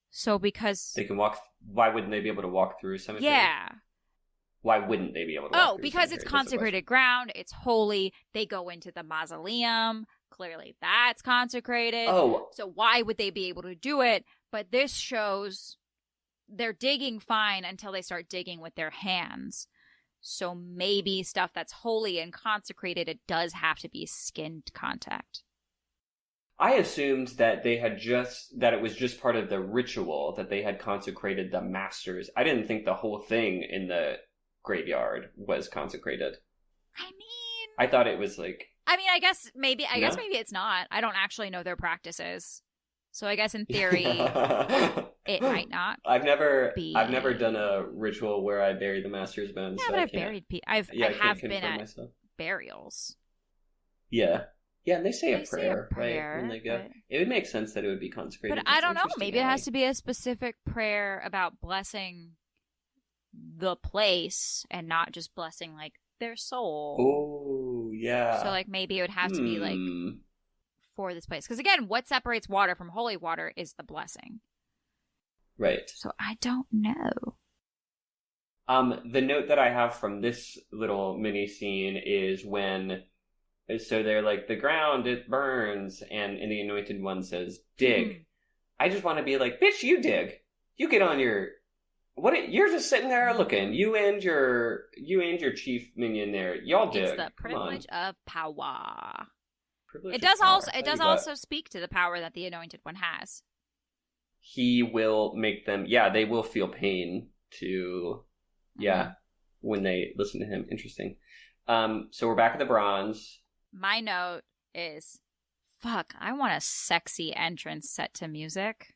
So because they can walk, why wouldn't they be able to walk through a cemetery? Yeah. Why wouldn't they be able to walk through a because cemetery? it's consecrated ground, it's holy. They go into the mausoleum. Clearly that's consecrated. Oh. So why would they be able to do it? But this shows they're digging fine until they start digging with their hands. So maybe stuff that's holy and consecrated, it does have to be skin contact. I assumed that that it was just part of the ritual, that they had consecrated the masters. I didn't think the whole thing in the graveyard was consecrated. I thought it was like... I guess maybe it's not. I don't actually know their practices. So I guess in theory, it might not. I've never done a ritual where I bury the master's bones. Yeah, so but I've buried people. I have been at myself. Burials. Yeah. Yeah, and they say a prayer, right? When they go. But... It would make sense that it would be consecrated. But I don't know. Maybe it has to be a specific prayer about blessing the place and not just blessing, like, their soul. Oh, yeah. So, like, maybe it would have to be, like, for this place. Because, again, what separates water from holy water is the blessing. Right. So, I don't know. The note that I have from this little mini scene is when... So they're like, the ground, it burns, and the Anointed One says, dig. I just want to be like, bitch, you dig. You get on your... You're just sitting there looking. You and your chief minion there. Y'all dig. It's the privilege of power. It does also speak to the power that the Anointed One has. He will make them... Yeah, they will feel pain to... Yeah, when they listen to him. Interesting. So we're back at the bronze. My note is, fuck, I want a sexy entrance set to music.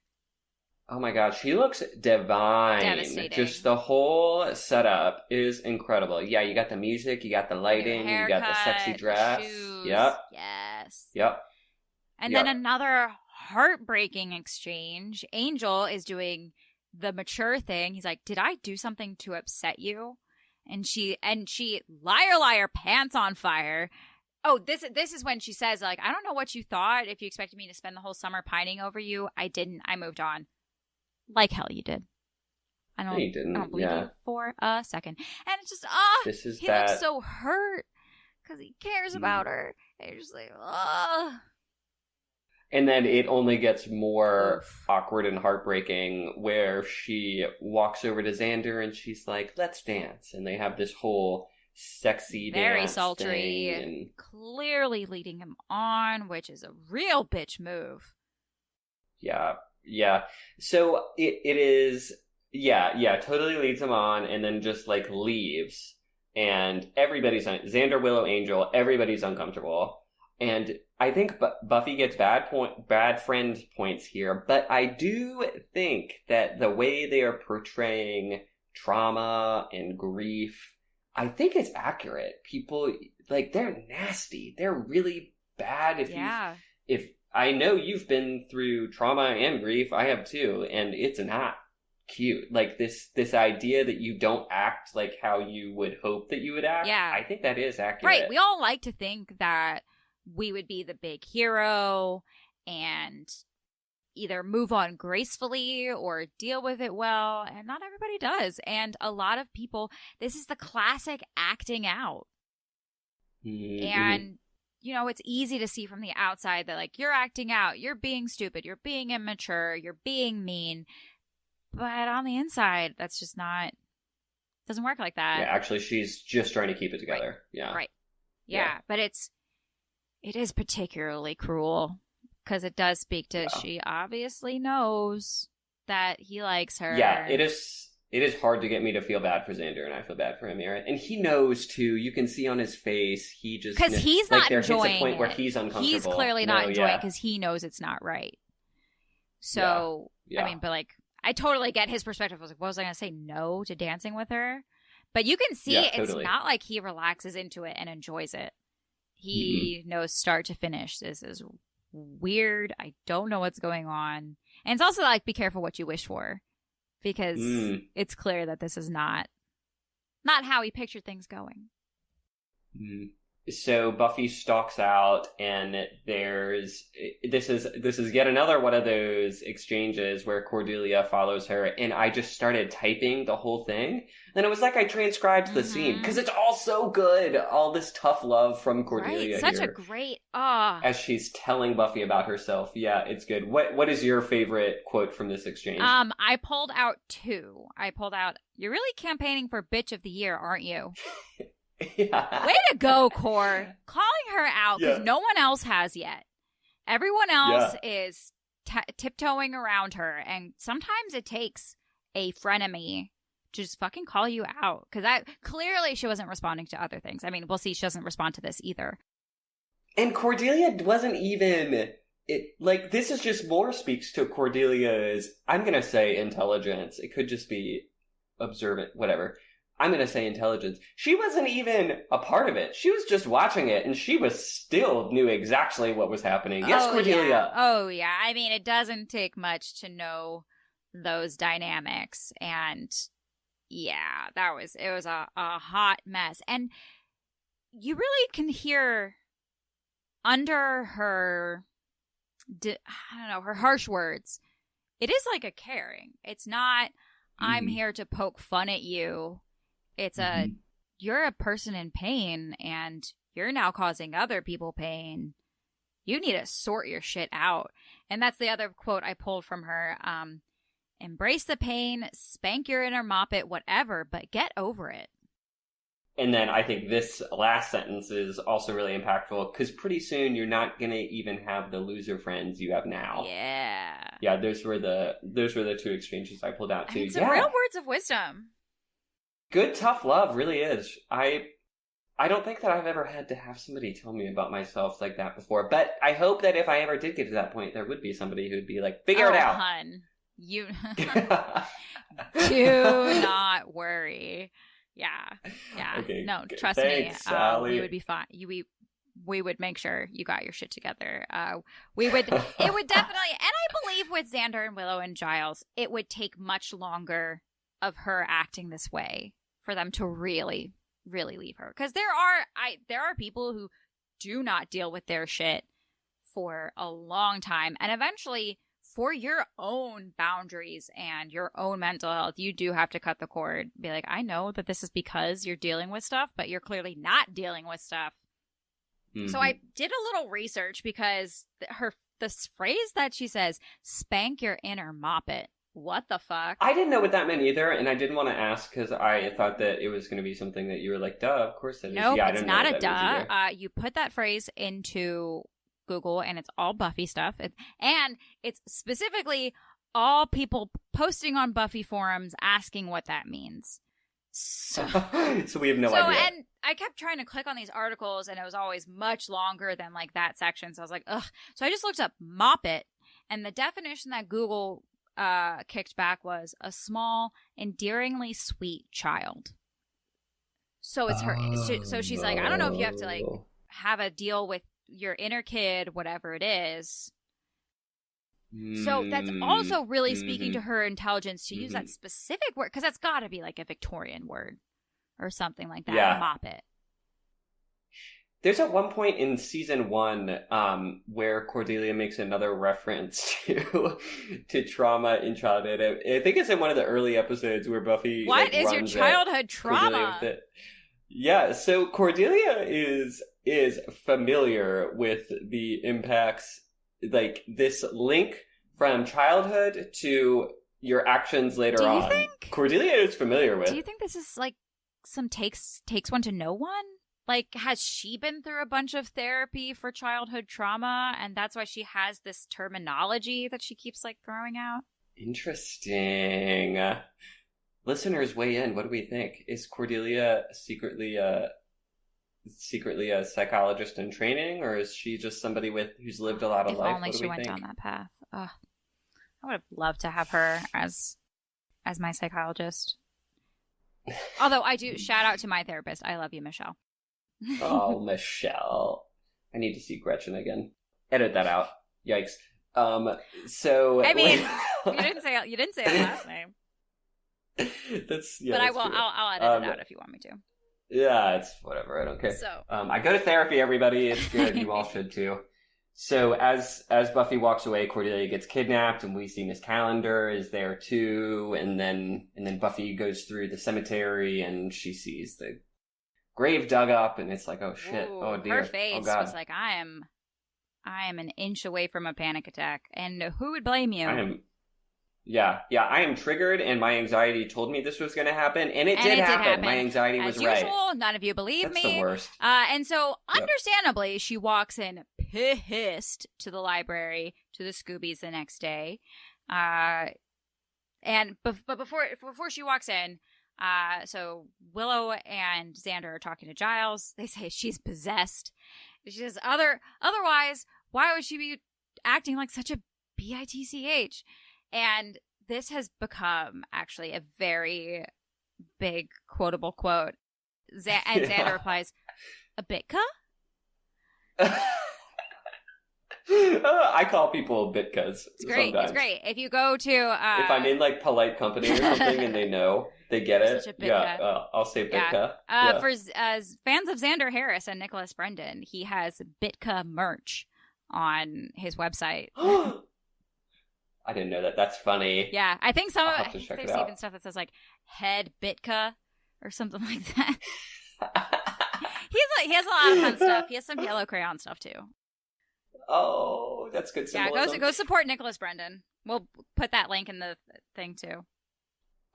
Oh my god, she looks divine. Devastating. Just the whole setup is incredible. Yeah, you got the music, you got the lighting, haircut, you got the sexy dress. The shoes. Yep. Yes. Yep. And then another heartbreaking exchange. Angel is doing the mature thing. He's like, did I do something to upset you? And she liar, pants on fire. Oh, this is when she says, like, I don't know what you thought if you expected me to spend the whole summer pining over you. I didn't. I moved on. Like hell you did. I don't believe you for a second. And it's just, he looks so hurt because he cares about her. And you're just like, And then it only gets more awkward and heartbreaking where she walks over to Xander and she's like, let's dance. And they have this whole sexy very dance sultry thing and clearly leading him on, which is a real bitch move. Yeah. So it is, totally leads him on and then just like leaves. And Xander, Willow, Angel, everybody's uncomfortable. And I think Buffy gets bad friend points here, but I do think that the way they are portraying trauma and grief, I think it's accurate. People, like, they're nasty. They're really bad. If I know you've been through trauma and grief, I have too, and it's not cute. Like, this idea that you don't act like how you would hope that you would act, I think that is accurate. Right, we all like to think that we would be the big hero and either move on gracefully or deal with it well, and not everybody does. And a lot of people, this is the classic acting out. Mm-hmm. And, it's easy to see from the outside that, like, you're acting out, you're being stupid, you're being immature, you're being mean. But on the inside, that's just doesn't work like that. Yeah, actually, she's just trying to keep it together. Right. Yeah. Right. Yeah, but it is particularly cruel. Because it does speak to, she obviously knows that he likes her. Yeah, it is hard to get me to feel bad for Xander, and I feel bad for him here. And he knows, too. You can see on his face, he just... Because he's not enjoying a point where he's uncomfortable. He's clearly not enjoying it because he knows it's not right. So, I mean, but, like, I totally get his perspective. I was like, what was I going to say? No to dancing with her? But you can see it's not like he relaxes into it and enjoys it. He knows start to finish. This is weird. I don't know what's going on. And it's also like, be careful what you wish for, because it's clear that this is not how he pictured things going. So Buffy stalks out, and this is yet another one of those exchanges where Cordelia follows her, and I just started typing the whole thing. Then it was like I transcribed the scene, because it's all so good. All this tough love from Cordelia, right? Such a great as she's telling Buffy about herself. Yeah, it's good. What is your favorite quote from this exchange? I pulled out two. You're really campaigning for Bitch of the Year, aren't you? Yeah. Way to go, Cor. Calling her out because no one else has yet. Everyone else is tiptoeing around her, and sometimes it takes a frenemy to just fucking call you out, because clearly she wasn't responding to other things. I mean, we'll see, she doesn't respond to this either. And Cordelia wasn't even... this is just more speaks to Cordelia's, I'm gonna say, intelligence. It could just be observant, whatever. I'm going to say intelligence. She wasn't even a part of it. She was just watching it, and she knew exactly what was happening. Yes, Cordelia. Yeah. Oh, yeah. I mean, it doesn't take much to know those dynamics. And, yeah, it was a hot mess. And you really can hear under her, her harsh words, it is like a caring. It's not, I'm here to poke fun at you. It's you're a person in pain, and you're now causing other people pain. You need to sort your shit out. And that's the other quote I pulled from her. Embrace the pain, spank your inner moppet, whatever, but get over it. And then I think this last sentence is also really impactful, because pretty soon you're not going to even have the loser friends you have now. Yeah. Yeah, those were the two exchanges I pulled out too. It's real words of wisdom. Good tough love really is. I don't think that I've ever had to have somebody tell me about myself like that before, but I hope that if I ever did get to that point, there would be somebody who'd be like, figure it out. Hun, you do not worry. Yeah. Okay, no, trust Thanks, me. Allie. We would be fine. We would make sure you got your shit together. It would definitely, and I believe with Xander and Willow and Giles, it would take much longer of her acting this way for them to really, really leave her. Because there are people who do not deal with their shit for a long time. And eventually, for your own boundaries and your own mental health, you do have to cut the cord. Be like, I know that this is because you're dealing with stuff, but you're clearly not dealing with stuff. Mm-hmm. So I did a little research because this phrase that she says, spank your inner moppet. What the fuck? I didn't know what that meant either, and I didn't want to ask because I thought that it was going to be something that you were like, duh, of course it is. Nope, it's not a duh. You put that phrase into Google, and it's all Buffy stuff. And it's specifically all people posting on Buffy forums asking what that means. So we have no idea. And I kept trying to click on these articles, and it was always much longer than like that section. So I was like, ugh. So I just looked up moppet, and the definition that Google kicked back was a small, endearingly sweet child. So it's her. So she's like, I don't know if you have to like have a deal with your inner kid, whatever it is. So that's also really speaking to her intelligence to use that specific word, because that's got to be like a Victorian word or something like that. Yeah. Moppet. There's at one point in season 1 where Cordelia makes another reference to trauma in childhood. I think it's in one of the early episodes where Buffy. What is your childhood trauma? Yeah, so Cordelia is familiar with the impacts, like this link from childhood to your actions later on. Do you think Cordelia is familiar with? Do you think this is like some takes one to know one? Like, has she been through a bunch of therapy for childhood trauma, and that's why she has this terminology that she keeps like throwing out? Interesting. Listeners, weigh in. What do we think? Is Cordelia secretly a psychologist in training, or is she just somebody who's lived a lot of life? If only she went down that path. Ugh. I would have loved to have her as my psychologist. Although I do shout out to my therapist. I love you, Michelle. Oh, Michelle. I need to see Gretchen again. Edit that out. Yikes. So I mean, you didn't say her last name. But I will. I'll edit it out if you want me to. Yeah, it's whatever. I don't care. So I go to therapy. Everybody, it's good. You all should too. So as Buffy walks away, Cordelia gets kidnapped, and we see Miss Calendar is there too. And then Buffy goes through the cemetery, and she sees the grave dug up, and it's like, oh shit, oh dear, her face was like, I am an inch away from a panic attack, and who would blame you? Yeah, I am triggered, and my anxiety told me this was going to happen, and it did happen. My anxiety was right. As usual, none of you believe me. That's the worst. And so, understandably, she walks in pissed to the library, to the Scoobies the next day. But before she walks in, so Willow and Xander are talking to Giles. They say she's possessed. She says, otherwise, why would she be acting like such a bitch? And this has become actually a very big quotable quote. And Xander replies, a bitka? I call people bitkas. It's great. Sometimes. It's great. If you go to if I'm in like polite company or something and they know, they get it. I'll say bitka. For fans of Xander Harris and Nicholas Brendan, he has bitka merch on his website. I didn't know that. That's funny. Yeah, I think there's even stuff that says like head bitka or something like that. He has a lot of fun stuff. He has some yellow crayon stuff too. Oh, that's good symbolism. Yeah, go support Nicholas Brendan. We'll put that link in the thing too.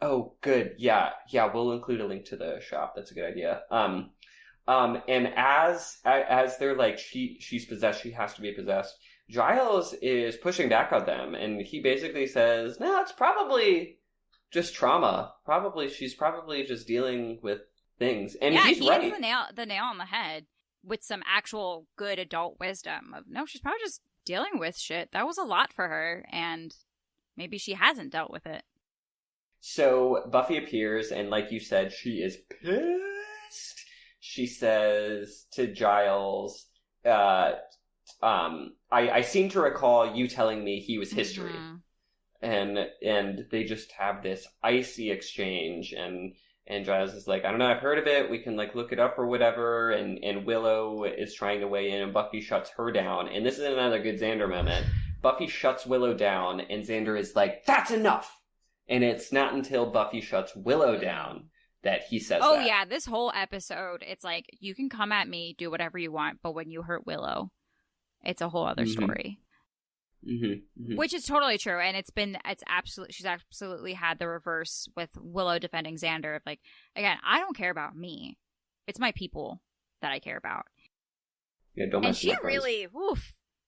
Oh, good. Yeah, we'll include a link to the shop. That's a good idea. And as they're like, she's possessed, she has to be possessed, Giles is pushing back on them, and he basically says, no, it's probably just trauma. She's probably just dealing with things. And he's right. He hits the nail on the head with some actual good adult wisdom of, no, she's probably just dealing with shit. That was a lot for her, and maybe she hasn't dealt with it. So Buffy appears, and like you said, she is pissed. She says to Giles, I seem to recall you telling me he was history. Mm-hmm. And they just have this icy exchange, and And Giles is like, I don't know, I've heard of it. We can like look it up or whatever. And Willow is trying to weigh in, and Buffy shuts her down. And this is another good Xander moment. Buffy shuts Willow down, and Xander is like, that's enough. And it's not until Buffy shuts Willow down that he says Oh, that. yeah, this whole episode, it's like, you can come at me, do whatever you want, but when you hurt Willow, it's a whole other story. Which is totally true, and she's absolutely had the reverse with Willow defending Xander. Of like, again, I don't care about me; it's my people that I care about. Yeah, don't mess and with she really,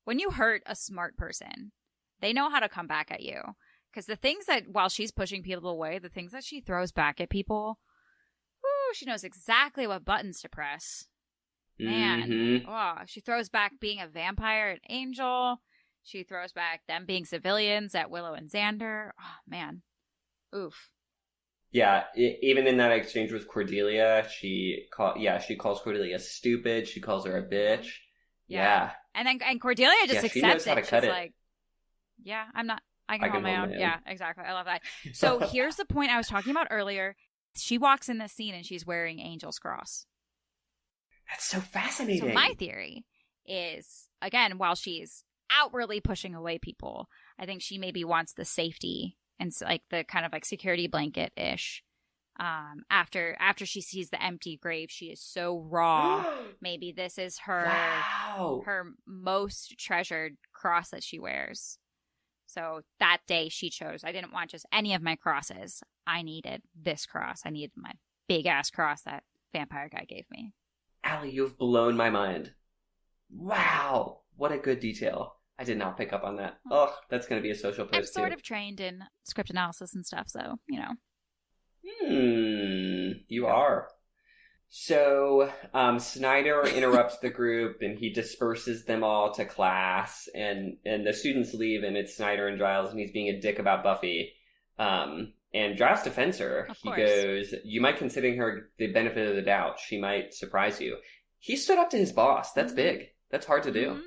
when you hurt a smart person, they know how to come back at you. Because the things that, while she's pushing people away, the things that she throws back at people, she knows exactly what buttons to press. Man, she throws back being a vampire at Angel. She throws back them being civilians at Willow and Xander. Oh, man. Oof. Yeah, even in that exchange with Cordelia, she calls Cordelia stupid. She calls her a bitch. Yeah. And Cordelia just accepts it. She's it. like, yeah, I can hold my own. Yeah, exactly. I love that. So here's the point I was talking about earlier. She walks in this scene and she's wearing Angel's cross. That's so fascinating. So my theory is, again, while she's outwardly pushing away people, I think she maybe wants the safety and like the kind of like security blanket ish. After she sees the empty grave, she is so raw. Maybe this is her most treasured cross that she wears. So that day she chose, I didn't want just any of my crosses. I needed this cross. I needed my big ass cross that vampire guy gave me. Allie, you've blown my mind. Wow, what a good detail. I did not pick up on that. Oh, that's going to be a social post. I'm sort of trained in script analysis and stuff, so, you know. You are. So, Snyder interrupts the group and he disperses them all to class, and the students leave, and it's Snyder and Giles, and he's being a dick about Buffy. And Giles defends her. He goes, you might consider her the benefit of the doubt. She might surprise you. He stood up to his boss. That's big. That's hard to do.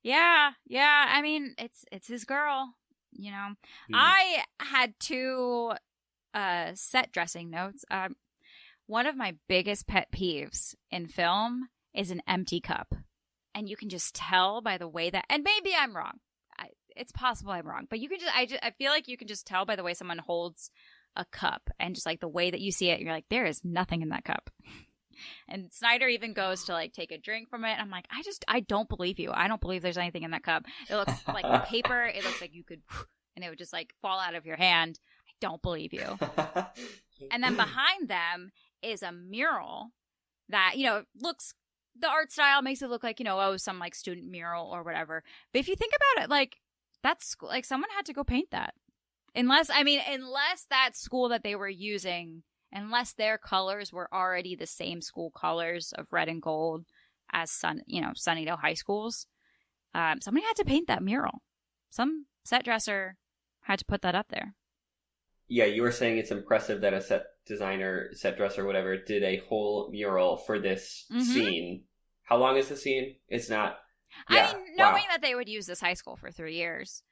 Yeah. I mean, it's his girl, you know. I had two set dressing notes. One of my biggest pet peeves in film is an empty cup. And you can just tell by the way that, and maybe I'm wrong. It's possible I'm wrong, but you can I feel like you can just tell by the way someone holds a cup and just like the way that you see it, you're like, there is nothing in that cup. And Snyder even goes to like take a drink from it. I'm like, I don't believe you. I don't believe there's anything in that cup. It looks like paper. It looks like you could, and it would just like fall out of your hand. I don't believe you. And then behind them is a mural that, you know, looks, the art style makes it look like, you know, some like student mural or whatever. But if you think about it, like, that's like someone had to go paint that. Unless that school that they were using, unless their colors were already the same school colors of red and gold as Sunnydale high schools, somebody had to paint that mural. Some set dresser had to put that up there. Yeah, you were saying it's impressive that a set designer, set dresser, whatever, did a whole mural for this scene. How long is the scene? It's not. Yeah, I mean, knowing that they would use this high school for 3 years,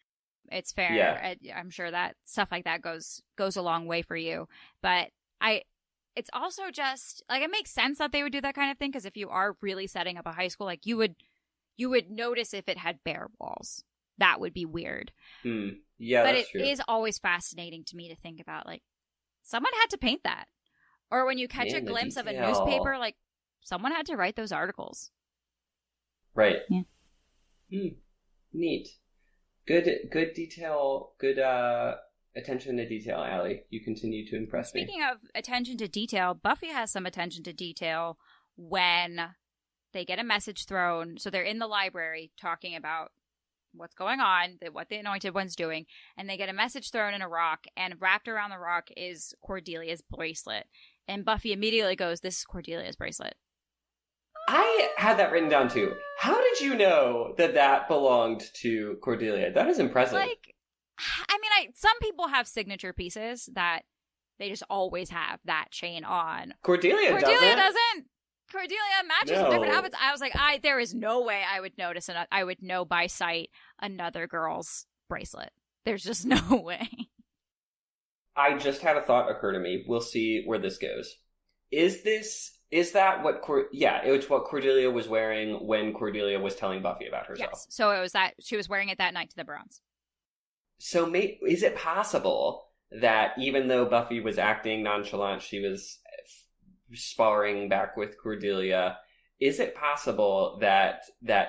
it's fair. Yeah. I'm sure that stuff like that goes a long way for you. But it's also just like, it makes sense that they would do that kind of thing, because if you are really setting up a high school, like you would notice if it had bare walls. That would be weird. Yeah, but that's true. It is always fascinating to me to think about, like, someone had to paint that. Or when you catch a glimpse of a newspaper, like, someone had to write those articles. Right. Yeah. Neat. Good detail. Good attention to detail, Allie. You continue to impress me. Speaking of attention to detail, Buffy has some attention to detail when they get a message thrown. So they're in the library talking about what's going on, what the Anointed One's doing, and they get a message thrown in a rock, and wrapped around the rock is Cordelia's bracelet. And Buffy immediately goes, this is Cordelia's bracelet. I had that written down too. How did you know that belonged to Cordelia? That is impressive. Like, I mean, some people have signature pieces that they just always have that chain on. Cordelia doesn't. Cordelia matches with different outfits. I was like, there is no way I would notice, and I would know by sight another girl's bracelet. There's just no way. I just had a thought occur to me. We'll see where this goes. Is that what, it's what Cordelia was wearing when Cordelia was telling Buffy about herself. Yes. So it was that she was wearing it that night to the bronze. So is it possible that even though Buffy was acting nonchalant, she was sparring back with Cordelia? Is it possible that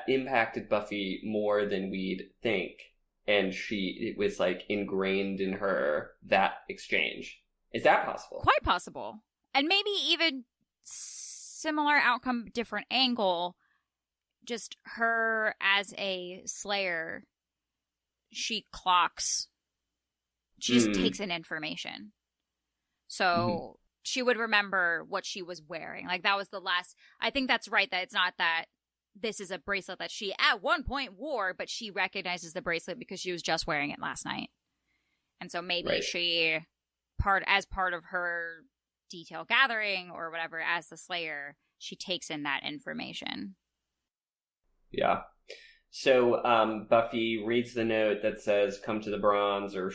impacted Buffy more than we'd think, and it was like ingrained in her, that exchange? Is that possible? Quite possible. And maybe even similar outcome, different angle. Just her as a slayer, she clocks. She just takes in information. So she would remember what she was wearing. Like, that was the last. I think that's right, that it's not that this is a bracelet that she at one point wore, but she recognizes the bracelet because she was just wearing it last night. And so maybe she, as part of her detail gathering or whatever, as the slayer, she takes in that information. Yeah. So Buffy reads the note that says "Come to the bronze," or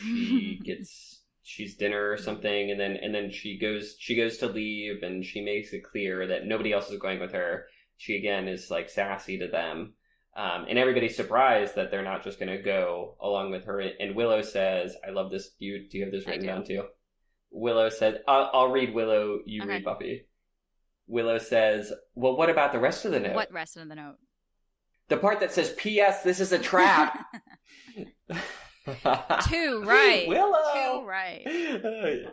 she's dinner or something, and then she goes to leave, and she makes it clear that nobody else is going with her. She again is like sassy to them, and everybody's surprised that they're not just going to go along with her. And Willow says, "I love this." Do you have this written down too? Willow said, "I'll read Willow. You read Buffy." Willow says, "Well, what about the rest of the note?" What rest of the note? The part that says, "P.S. This is a trap." Too right. Willow. Too right.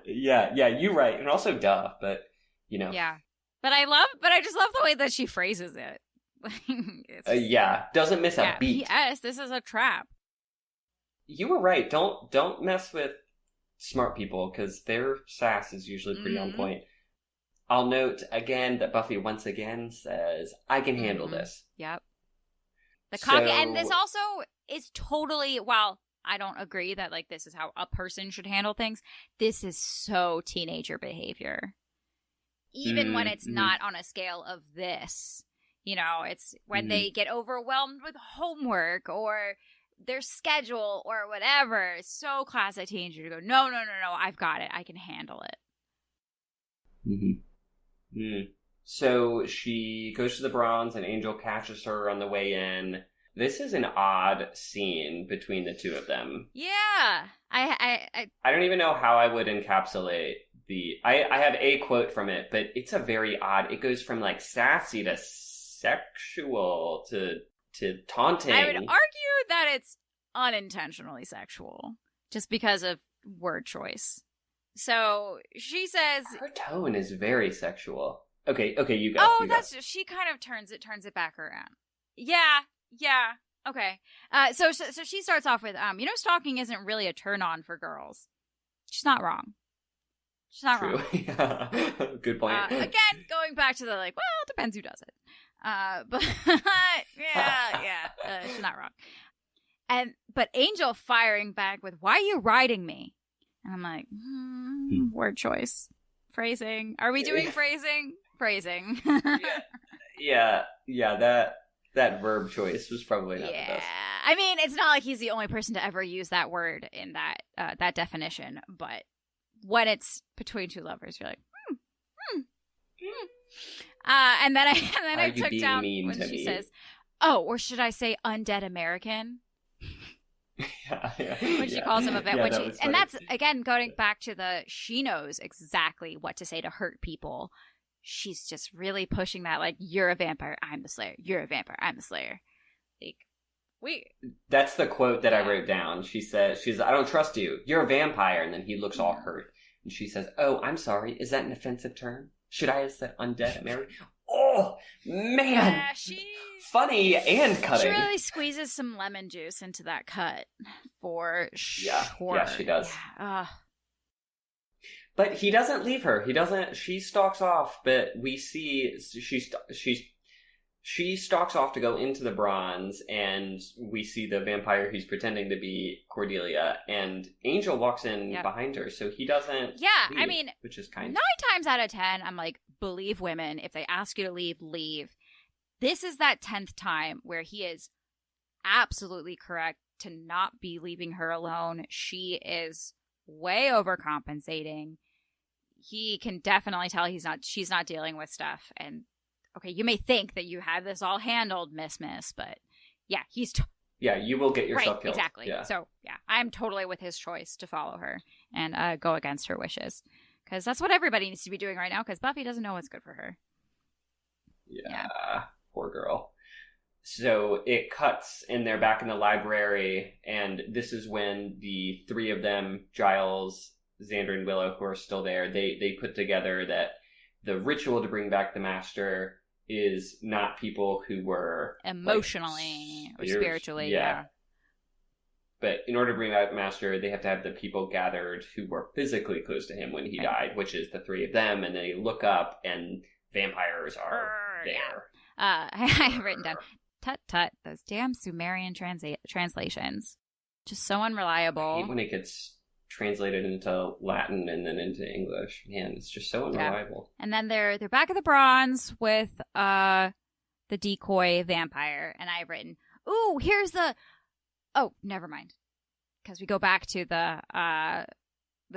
Yeah, you right. And also duh, but you know. Yeah. But I just love the way that she phrases it. Doesn't miss a beat. P.S. This is a trap. You were right. Don't mess with smart people, because their sass is usually pretty on point. I'll note again that Buffy once again says, "I can handle this." Yep. The cocky, and this also is totally, while I don't agree that like this is how a person should handle things, this is so teenager behavior. Even when it's not on a scale of this. You know, it's when they get overwhelmed with homework or their schedule or whatever. It's so classic teenager to go, no, I've got it. I can handle it. So she goes to the bronze, and Angel catches her on the way in. This is an odd scene between the two of them. Yeah. I don't even know how I would encapsulate I have a quote from it, but it's a very odd. It goes from like sassy to sexual to taunting. I would argue that it's unintentionally sexual, just because of word choice. So she says her tone is very sexual. Okay, you go. Oh, she kind of turns it back around. Yeah. Okay. So she starts off with, stalking isn't really a turn on for girls. She's not wrong. True. Yeah. Good point. Again, going back to the it depends who does it. But she's not wrong. But Angel firing back with, "Why are you riding me?" And I'm like, word choice, phrasing. Are we doing phrasing? Phrasing. Yeah. That verb choice was probably not the best. I mean, it's not like he's the only person to ever use that word in that definition, but when it's between two lovers, you're like, and then I took down when she says, "Oh, or should I say undead American?" When she calls him a vet, and that's again going back to she knows exactly what to say to hurt people. She's just really pushing that, like, "You're a vampire, I'm the slayer. You're a vampire, I'm the slayer." Like, that's the quote that I wrote down. She says, "I don't trust you. You're a vampire." And then he looks all hurt. And she says, "Oh, I'm sorry. Is that an offensive term? Should I have said undead American?" Oh, man. Yeah, funny and cutting. She really squeezes some lemon juice into that cut for sure. Yeah, she does. Yeah. But he doesn't leave her. She stalks off, but we see she stalks off to go into the bronze, and we see the vampire who's pretending to be Cordelia, and Angel walks in behind her, so he doesn't leave, I mean, which is kind 9 times out of 10, I'm like, believe women. If they ask you to leave, leave. This is that 10th time where he is absolutely correct to not be leaving her alone. She is way overcompensating. He can definitely tell she's not dealing with stuff. And okay, you may think that you have this all handled, Miss, but yeah, yeah, you will get yourself killed. Exactly. Yeah. So yeah, I'm totally with his choice to follow her and go against her wishes. Because that's what everybody needs to be doing right now, because Buffy doesn't know what's good for her. Yeah, poor girl. So it cuts, and they're back in the library, and this is when the three of them, Giles, Xander, and Willow, who are still there, they put together that the ritual to bring back the Master is not people who were emotionally or spiritually, yeah. But in order to bring back the Master, they have to have the people gathered who were physically close to him when he died, which is the three of them. And they look up, and vampires are there. Yeah. I have written down, tut, those damn Sumerian translations. Just so unreliable. I hate when it gets translated into Latin and then into English. Man, it's just so unreliable. Yeah. And then they're back at the Bronze with the decoy vampire. And I've written, ooh, here's the... Oh, never mind. Because we go back to the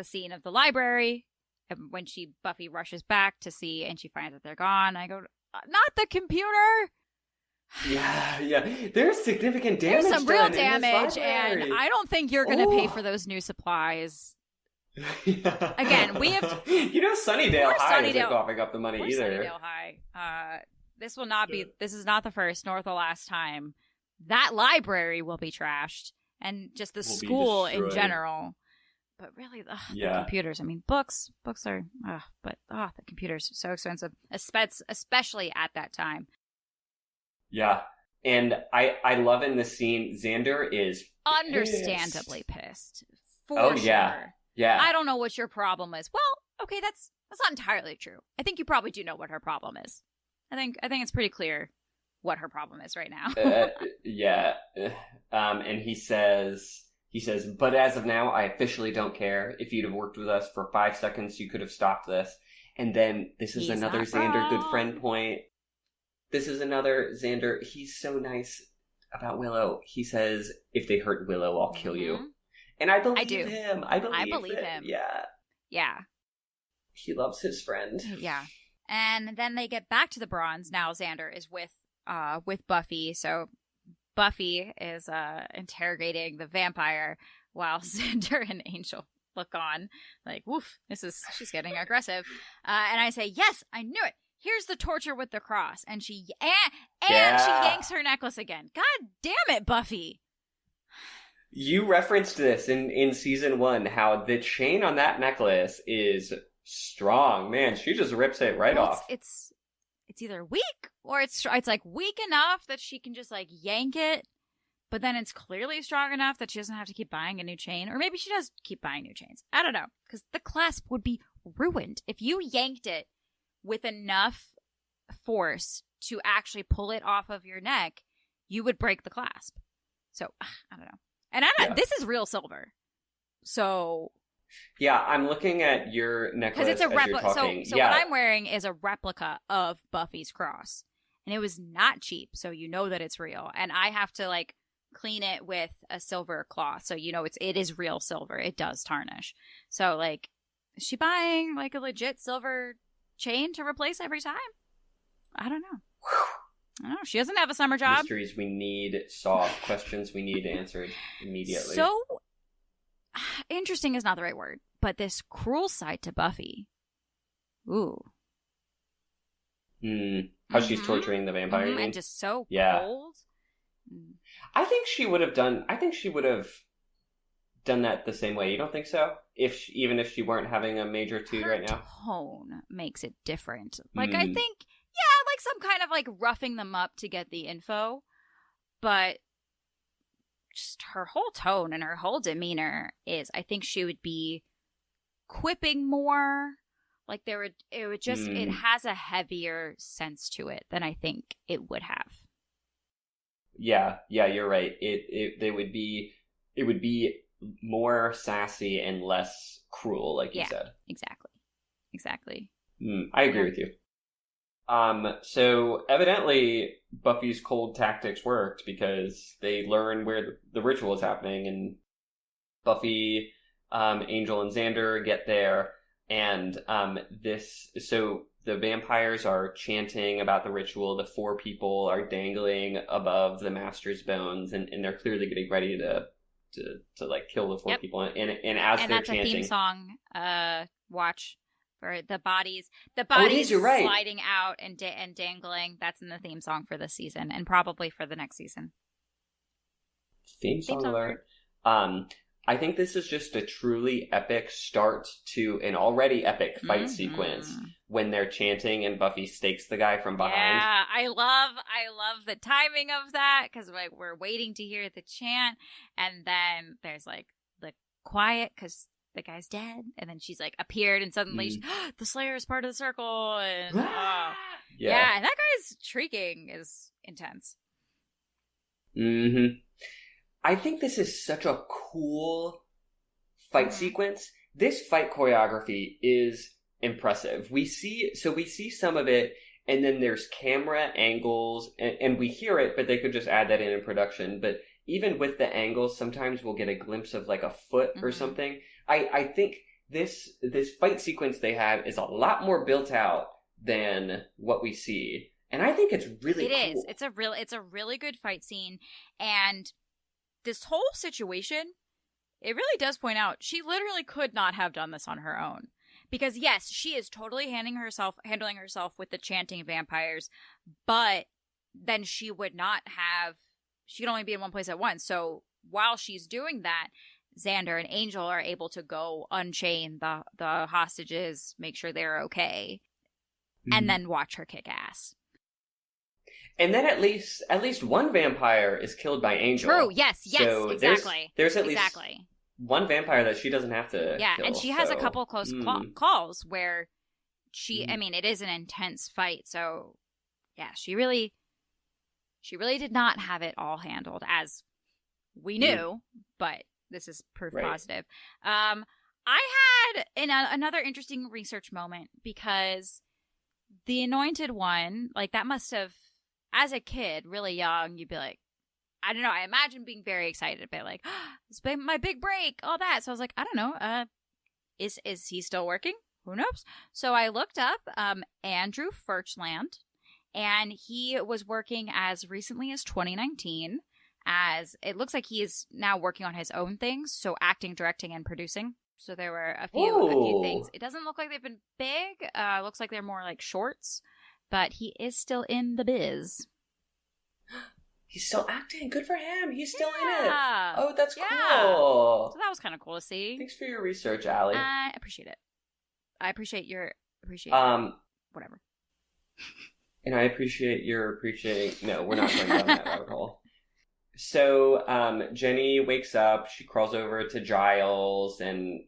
scene of the library, and when Buffy rushes back to see, and she finds that they're gone. I go, not the computer. Yeah. There's significant damage. There's some real damage, and I don't think you're going to pay for those new supplies. Yeah. Again, we have... Sunnydale High isn't coughing up the money either. Sunnydale High. This will not be... This is not the first nor the last time. That library will be trashed, and just the school in general. But really, the computers. I mean, books are. But the computers are so expensive, especially at that time. Yeah, and I love in this scene, Xander is understandably pissed. For sure. Yeah. I don't know what your problem is. Well, okay, that's not entirely true. I think you probably do know what her problem is. I think it's pretty clear what her problem is right now. Yeah. And he says, but as of now, I officially don't care. If you'd have worked with us for 5 seconds, you could have stopped this. And then this is another Xander good friend point. This is another Xander. He's so nice about Willow. He says, if they hurt Willow, I'll kill you. And I believe him. I believe him. Yeah. Yeah. He loves his friend. Yeah. And then they get back to the Bronze. Now Xander is with Buffy. So Buffy is interrogating the vampire while Xander and Angel look on like, woof, she's getting aggressive. And I say, yes, I knew it. Here's the torture with the cross. And she yanks her necklace again. God damn it, Buffy. You referenced this in season 1, how the chain on that necklace is strong. Man, she just rips it off. It's either weak or it's like weak enough that she can just like yank it, but then it's clearly strong enough that she doesn't have to keep buying a new chain. Or maybe she does keep buying new chains. I don't know, because the clasp would be ruined. If you yanked it with enough force to actually pull it off of your neck, you would break the clasp. So, I don't know. And this is real silver. So... Yeah, I'm looking at your necklace because it's a replica. So yeah. What I'm wearing is a replica of Buffy's cross, and it was not cheap. So you know that it's real, and I have to like clean it with a silver cloth, so you know it is real silver. It does tarnish. So like, is she buying like a legit silver chain to replace every time? I don't know. I don't know. She doesn't have a summer job. Mysteries we need solved. Questions we need answered immediately. So interesting is not the right word, but this cruel side to Buffy. Ooh. How she's torturing the vampire. And just so cold. I think she would have done that the same way. You don't think so? Even if she weren't having a major toot right now? Her tone makes it different. Like, I think, like some kind of like roughing them up to get the info, but just her whole tone and her whole demeanor is, I think she would be quipping more. Like it has a heavier sense to it than I think it would have. Yeah, you're right. It would be more sassy and less cruel, like you said. Exactly. I agree with you. So evidently Buffy's cold tactics worked because they learn where the ritual is happening, and Buffy Angel and Xander get there, and so the vampires are chanting about the ritual. The 4 people are dangling above the master's bones, and they're clearly getting ready to like kill the 4 people. And as they're that's chanting, a theme song. Watch for the bodies. The Oh, it bodies is, you're right. sliding out and dangling. That's in the theme song for this season, and probably for the next season. Theme song alert. I think this is just a truly epic start to an already epic fight sequence when they're chanting and Buffy stakes the guy from behind. Yeah, I love the timing of that, because like we're waiting to hear the chant, and then there's like the quiet because the guy's dead, and then she's like appeared, and suddenly the Slayer is part of the circle, and yeah, and that guy's shrieking is intense. I think this is such a cool fight sequence. This fight choreography is impressive. We see some of it, and then there's camera angles, and we hear it, but they could just add that in production. But even with the angles, sometimes we'll get a glimpse of like a foot or something. I think this fight sequence they have is a lot more built out than what we see. And I think it's really cool. It is. It's a really good fight scene, and this whole situation, it really does point out she literally could not have done this on her own. Because yes, she is totally handling herself with the chanting vampires, but then she could only be in one place at once. So while she's doing that, Xander and Angel are able to go unchain the hostages, make sure they're okay, and then watch her kick ass. And then at least one vampire is killed by Angel. True, yes, so exactly. There's at least one vampire that she doesn't have to kill, and she has a couple close calls where she, I mean, it is an intense fight, so yeah, she really did not have it all handled, as we knew, but this is proof positive. I had another interesting research moment, because the Anointed One, like, that must have, as a kid, really young, you'd be like, I don't know, I imagine being very excited about like, it's my big break, all that. So I was like, I don't know, is he still working? Who knows? So I looked up Andrew Furchland, and he was working as recently as 2019, as it looks like he is now working on his own things, so acting, directing, and producing. So there were a few things. It doesn't look like they've been big. Looks like they're more like shorts, but he is still in the biz. He's still acting. Good for him. He's still in it. Oh, that's cool. So that was kind of cool to see. Thanks for your research, Allie. I appreciate it. I appreciate whatever. And I appreciate your appreciating. No, we're not going down that rabbit hole. So Jenny wakes up. She crawls over to Giles, and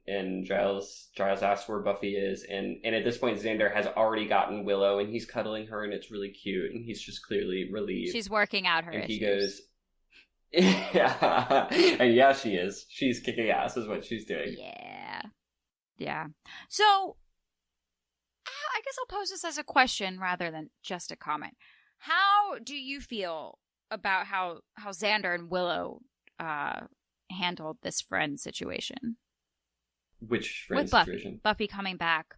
Giles asks where Buffy is, and at this point Xander has already gotten Willow, and he's cuddling her, and it's really cute, and he's just clearly relieved. She's working out her and issues. He goes, yeah, and yeah, she is. She's kicking ass, is what she's doing. Yeah. So I guess I'll pose this as a question rather than just a comment. How do you feel about how Xander and Willow handled this friend situation? Which friend situation? Buffy coming back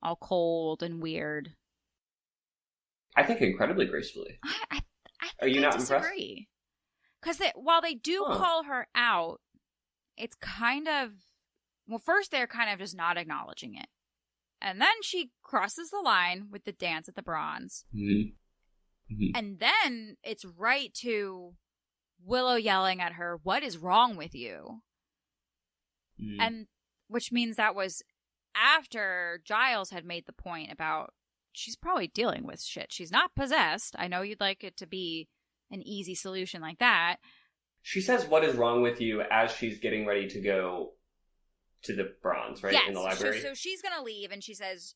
all cold and weird. I think incredibly gracefully. Are you not impressed? Because while they do call her out, it's kind of... Well, first they're kind of just not acknowledging it. And then she crosses the line with the dance at the Bronze. And then it's right to Willow yelling at her, "What is wrong with you?" And which means that was after Giles had made the point about she's probably dealing with shit. She's not possessed. I know you'd like it to be an easy solution like that. She says, "What is wrong with you?" as she's getting ready to go to the Bronze, right? Yes. In the library. So she's going to leave, and she says,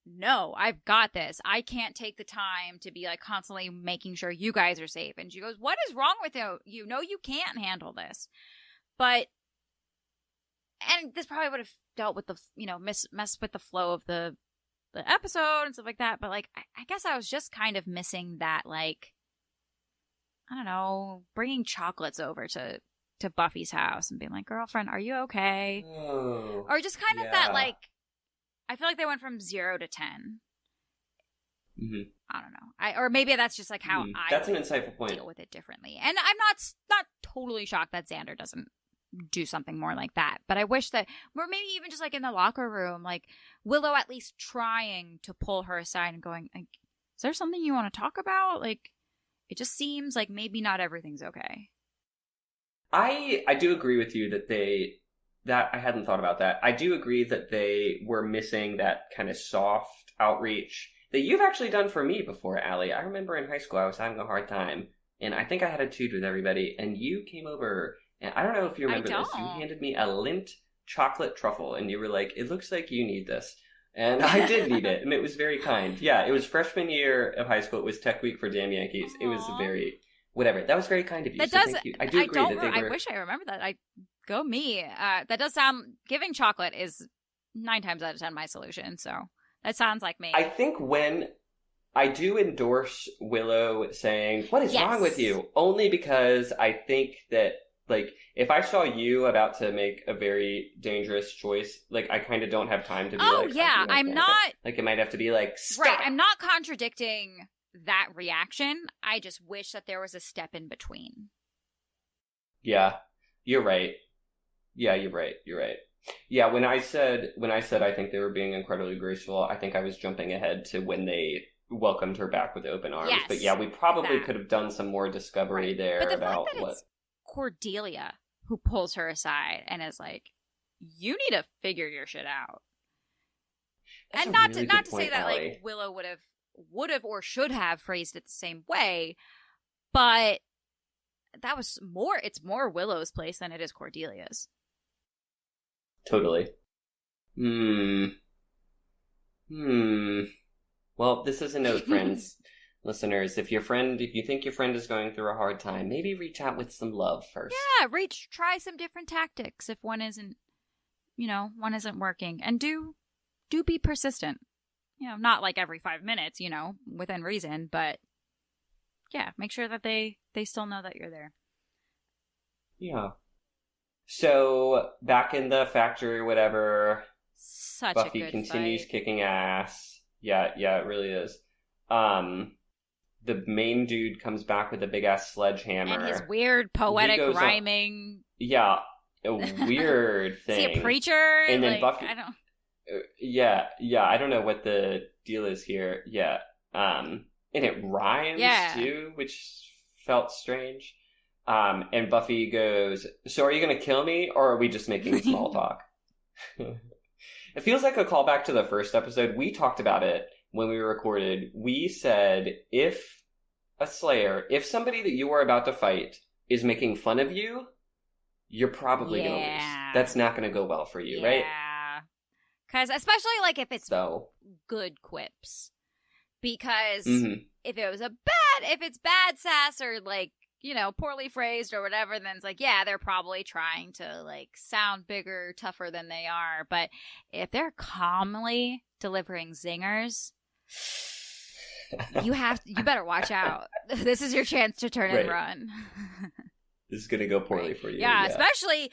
"No, I've got this. I can't take the time to be like constantly making sure you guys are safe." And she goes, "What is wrong with you? No, you can't handle this." But, and this probably would have dealt with the, messed with the flow of the episode and stuff like that. But like, I guess I was just kind of missing that, like, I don't know, bringing chocolates over to to Buffy's house and being like, girlfriend, are you okay? Oh, Or just kind of that, like, I feel like they went from 0 to 10. Mm-hmm. I don't know. Or maybe that's just like how that's an insightful point. Deal with it differently. And I'm not totally shocked that Xander doesn't do something more like that. But I wish that, or maybe even just like in the locker room, like Willow at least trying to pull her aside and going, like, is there something you want to talk about? Like, it just seems like maybe not everything's okay. I do agree with you that I hadn't thought about that. I do agree that they were missing that kind of soft outreach that you've actually done for me before, Allie. I remember in high school I was having a hard time, and I think I had a tude with everybody, and you came over, and I don't know if you remember this. You handed me a Lindt chocolate truffle, and you were like, it looks like you need this. And I did need it, and it was very kind. Yeah, it was freshman year of high school. It was Tech Week for Damn Yankees. Aww. It was very... Whatever. That was very kind of you. Thank you. I do agree that they were... I wish I remember that. Go me. That does sound... Giving chocolate is 9 times out of 10 my solution, so that sounds like me. I think when... I do endorse Willow saying, what is wrong with you? Only because I think that, like, if I saw you about to make a very dangerous choice, like, I kind of don't have time to be like... Oh, yeah, I'm not... Like, it might have to be like, stop! Right, I'm not contradicting that reaction. I just wish that there was a step in between. Yeah, you're right. Yeah, you're right. Yeah, when I said I think they were being incredibly graceful, I think I was jumping ahead to when they welcomed her back with open arms. Yes, but yeah, we probably could have done some more discovery there but the about fact that what... It's Cordelia who pulls her aside and is like, you need to figure your shit out. That's and not to say that, Allie. like, Willow would have or should have phrased it the same way, but that was it's more Willow's place than it is Cordelia's. Totally. Well, this is a note, friends, listeners. If you think your friend is going through a hard time, maybe reach out with some love first. Yeah, try some different tactics if one isn't working, and do be persistent. Not like every 5 minutes, within reason, but yeah, make sure that they still know that you're there. Yeah. So, back in the factory or whatever, Buffy continues fight. Kicking ass. Yeah, it really is. The main dude comes back with a big ass sledgehammer. And his weird poetic rhyming. Yeah, a weird thing. Is he a preacher? And then Buffy... I don't... Yeah, I don't know what the deal is here. Yeah. And it rhymes too, which felt strange. And Buffy goes, so are you going to kill me, or are we just making small talk? It feels like a callback to the first episode. We talked about it when we recorded. We said, if somebody that you are about to fight is making fun of you, you're probably going to lose. That's not going to go well for you, right? Yeah. Because especially, like, if it's good quips. Because if it's bad sass or, like, poorly phrased or whatever, then it's like, yeah, they're probably trying to, like, sound bigger, tougher than they are. But if they're calmly delivering zingers, you better watch out. This is your chance to turn and run. This is going to go poorly for you. Yeah, especially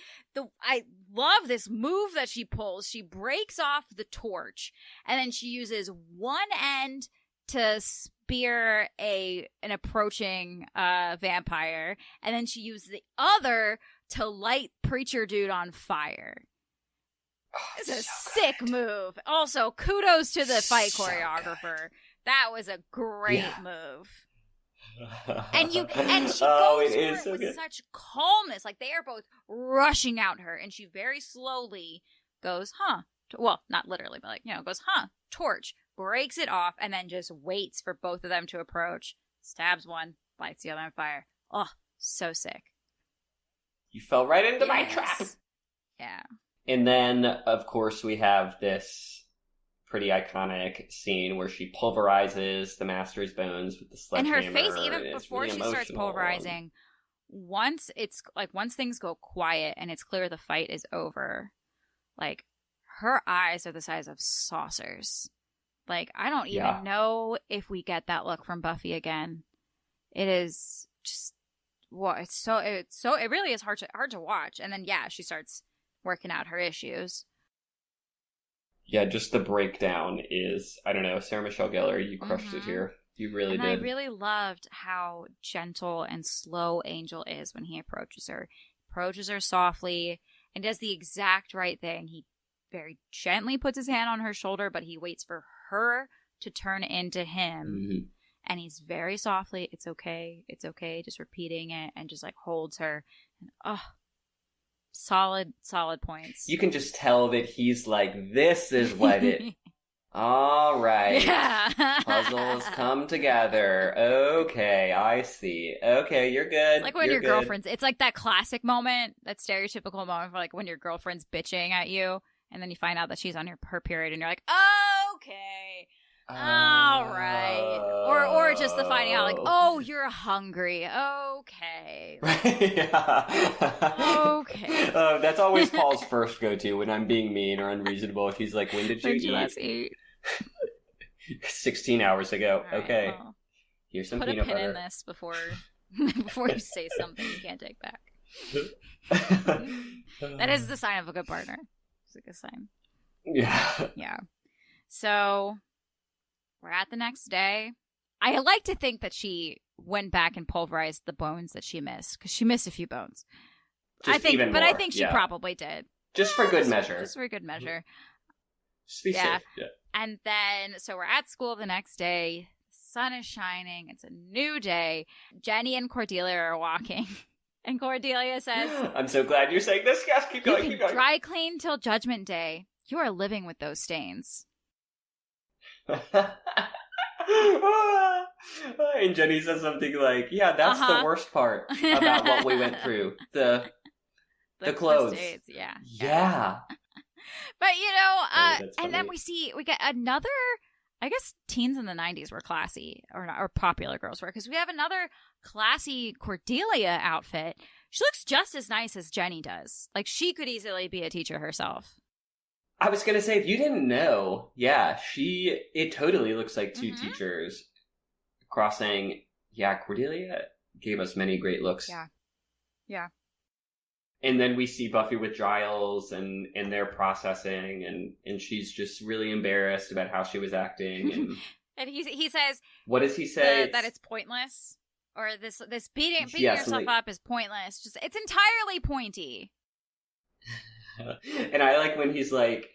I love this move that she pulls. She breaks off the torch, and then she uses one end to spear an approaching vampire, and then she used the other to light Preacher Dude on fire. It's a sick move. Also, kudos to the fight choreographer. That was a great move. And she goes for it with such calmness. Like, they are both rushing out her, and she very slowly goes, well, not literally, but goes, torch, breaks it off, and then just waits for both of them to approach, stabs one, lights the other on fire. Oh, so sick. You fell right into my trap. Yeah. And then, of course, we have this pretty iconic scene where she pulverizes the master's bones with the sledgehammer. And her face, even before she starts pulverizing, once things go quiet and it's clear the fight is over, like, her eyes are the size of saucers. Like, I don't even know if we get that look from Buffy again. It is just well, it really is hard to watch. And then she starts working out her issues. Yeah, just the breakdown is, I don't know, Sarah Michelle Gellar, you crushed it here. You really did. I really loved how gentle and slow Angel is when he approaches her. Approaches her softly and does the exact right thing. He very gently puts his hand on her shoulder, but he waits for her to turn into him. Mm-hmm. And he's very softly, it's okay, just repeating it, and just like holds her. And solid points. You can just tell that he's like, this is what it... All right. Yeah. Puzzles come together. Okay, I see. Okay, you're good. Like when your girlfriend's... It's like that classic moment, that stereotypical moment for like when your girlfriend's bitching at you, and then you find out that she's on her period, and you're like, okay. All right. Or just the finding out, like, oh, you're hungry. Okay. Yeah. Okay. That's always Paul's first go-to when I'm being mean or unreasonable. He's like, when did you eat? 16 hours ago. Right, okay. Well, here's some peanut butter. Put a pin in this before you say something you can't take back. That is the sign of a good partner. It's a good sign. Yeah. Yeah. So... we're at the next day. I like to think that she went back and pulverized the bones that she missed, because she missed a few bones. I think she probably did. Just for good measure. Just for good measure. Just be safe. Yeah. And then, so we're at school the next day. The sun is shining. It's a new day. Jenny and Cordelia are walking. And Cordelia says, I'm so glad you're saying this. Yes, keep going. You can dry clean till Judgment Day. You are living with those stains. And Jenny says something like, yeah, that's the worst part about what we went through. The clothes. States, yeah. Yeah. But, and then we get another, I guess teens in the 90s were classy, or popular girls were, because we have another classy Cordelia outfit. She looks just as nice as Jenny does. Like, she could easily be a teacher herself. I was going to say, if you didn't know, yeah, it totally looks like two teachers crossing. Yeah, Cordelia gave us many great looks. Yeah. Yeah. And then we see Buffy with Giles and they're processing and she's just really embarrassed about how she was acting. And, and he says... what does he say? That it's pointless. Or this beating yourself up is pointless. Just it's entirely pointy. And I like when he's like,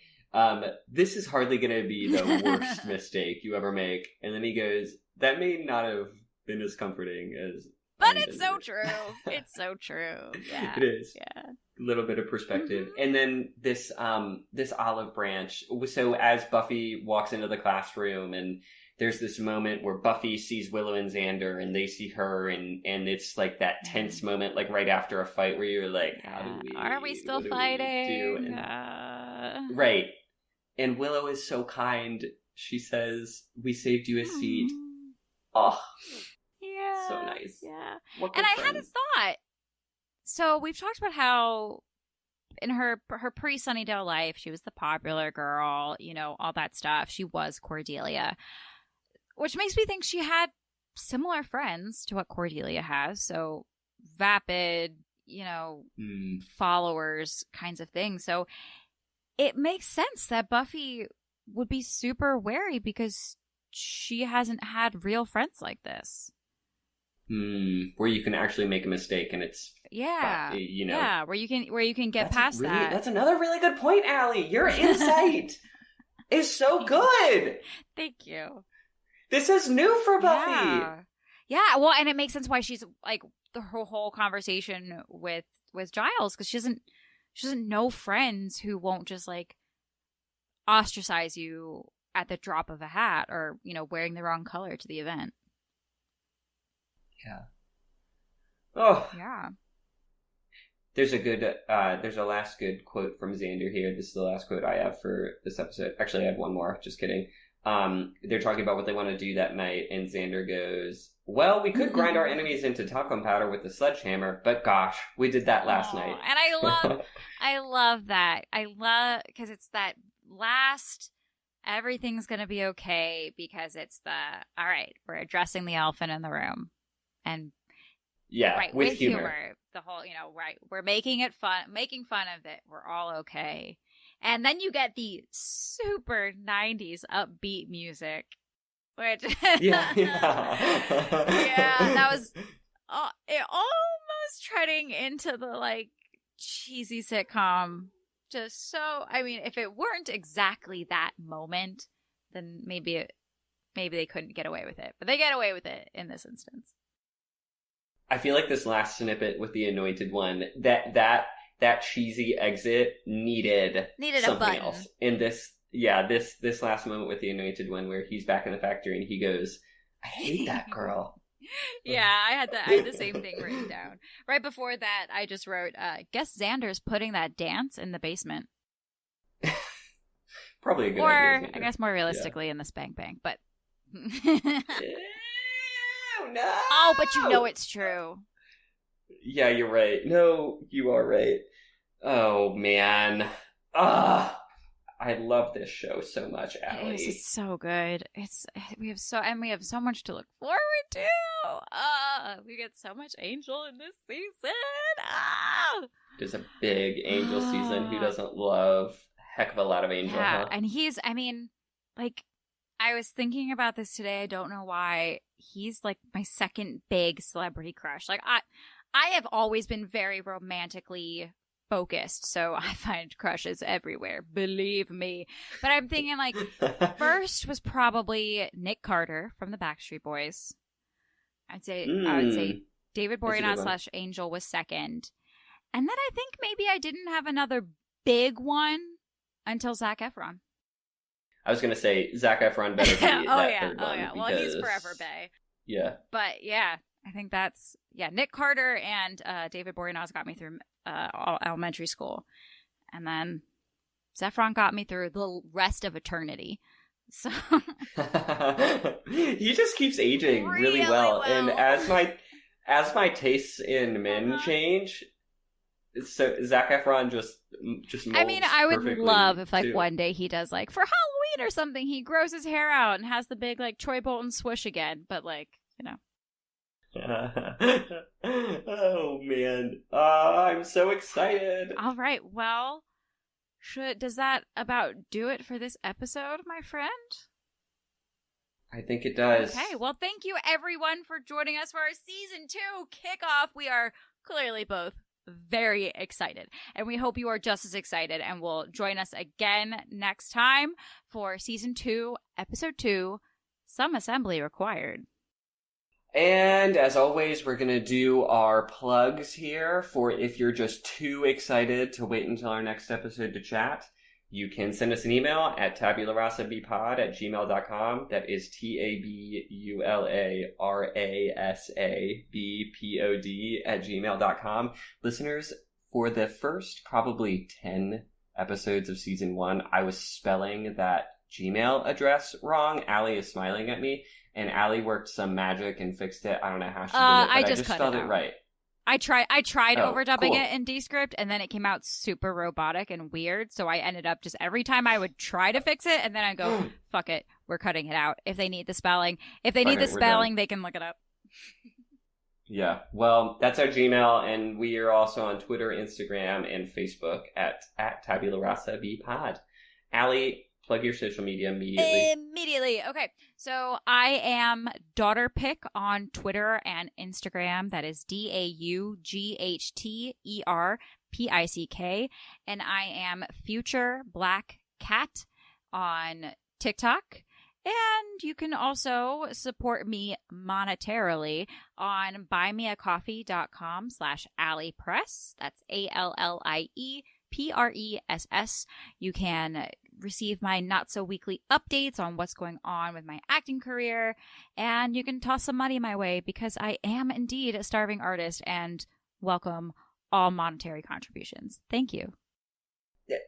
this is hardly going to be the worst mistake you ever make. And then he goes, that may not have been as comforting as... But it's so true. It's so true. Yeah. It is. Yeah. A little bit of perspective. Mm-hmm. And then this olive branch. So as Buffy walks into the classroom and there's this moment where Buffy sees Willow and Xander and they see her and it's like that tense moment like right after a fight where you're like, are we still fighting? Right. And Willow is so kind. She says, we saved you a seat. Oh. Yeah. So nice. Yeah. And I had a thought. So we've talked about how in her pre-Sunnydale life, she was the popular girl, all that stuff. She was Cordelia. Which makes me think she had similar friends to what Cordelia has. So vapid, followers kinds of things. So it makes sense that Buffy would be super wary because she hasn't had real friends like this. Where you can actually make a mistake and it's... Yeah. Yeah, where you can get past that. That's another really good point, Allie. Your insight is so good. Thank you. This is new for Buffy. Yeah, well, and it makes sense why she's like the whole conversation with Giles, because she doesn't know friends who won't just like ostracize you at the drop of a hat or wearing the wrong color to the event. Yeah. Oh. Yeah. There's a last good quote from Xander here. This is the last quote I have for this episode. Actually, I have one more. Just kidding. They're talking about what they want to do that night, and Xander goes, well, we could grind our enemies into talcum powder with a sledgehammer, but gosh, we did that last night. And I love that. Because it's that last, everything's going to be okay, because it's all right, we're addressing the elephant in the room. And Yeah, right, with humor. The whole, right, we're making fun of it. We're all okay. And then you get the super 90s upbeat music, which Yeah. yeah, that was it almost treading into the like cheesy sitcom. Just so, I mean, if it weren't exactly that moment, then maybe they couldn't get away with it. But they get away with it in this instance. I feel like this last snippet with the Anointed One, that cheesy exit needed something else. In this last moment with the Anointed One where he's back in the factory and he goes, I hate that girl. Yeah, I had the same thing written down. Right before that, I just wrote, guess Xander's putting that dance in the basement. Probably a good idea. Or, I guess more realistically in the spank bang, but... No! Oh, but you know it's true. Yeah, you're right. No, you are right. Oh, man. I love this show so much, Allie. It's so good. We have so much to look forward to. We get so much Angel in this season. There's a big Angel season. Who doesn't love a heck of a lot of Angel? Yeah, huh? And he's, I mean, like, I was thinking about this today. I don't know why. He's like my second big celebrity crush. Like, I have always been very romantically focused, so I find crushes everywhere, believe me. But I'm thinking, like, first was probably Nick Carter from the Backstreet Boys. I would say David Boreanaz / Angel was second. And then I think maybe I didn't have another big one until Zac Efron. I was going to say Zac Efron better be third one. Because... Well, he's Forever Bae. Yeah. But yeah, I think that's... Yeah, Nick Carter and David Boreanaz got me through elementary school. And then Efron got me through the rest of eternity. So he just keeps aging really well. And as my tastes in men change, so Zac Efron just molds. I mean, I would love if like one day he does like for Halloween or something, he grows his hair out and has the big like Troy Bolton swoosh again. But like, oh man, I'm so excited. All right, well, does that about do it for this episode, my friend? I think it does. Okay, well, thank you everyone for joining us for our season 2 kickoff. We are clearly both very excited, and we hope you are just as excited and will join us again next time for season 2, episode 2, Some Assembly Required. And as always, we're going to do our plugs here for if you're just too excited to wait until our next episode to chat. You can send us an email at tabularasabpod@gmail.com. That is tabularasabpod@gmail.com. Listeners, for the first probably 10 episodes of season 1, I was spelling that Gmail address wrong. Allie is smiling at me. And Allie worked some magic and fixed it. I don't know how she did it, but I just spelled it right. I tried overdubbing it in Descript, and then it came out super robotic and weird. So I ended up just every time I would try to fix it, and then I'd go, fuck it, we're cutting it out. If they need the spelling, they can look it up. Yeah, well, that's our Gmail, and we are also on Twitter, Instagram, and Facebook at Tabula Rasa BPod. Allie, plug your social media immediately. Okay. So I am DaughterPick on Twitter and Instagram. That is DAUGHTERPICK. And I am Future Black Cat on TikTok. And you can also support me monetarily on buymeacoffee.com/AlliePress. That's ALLIEPRESS. You can receive my not-so-weekly updates on what's going on with my acting career, and you can toss some money my way because I am indeed a starving artist and welcome all monetary contributions. Thank you.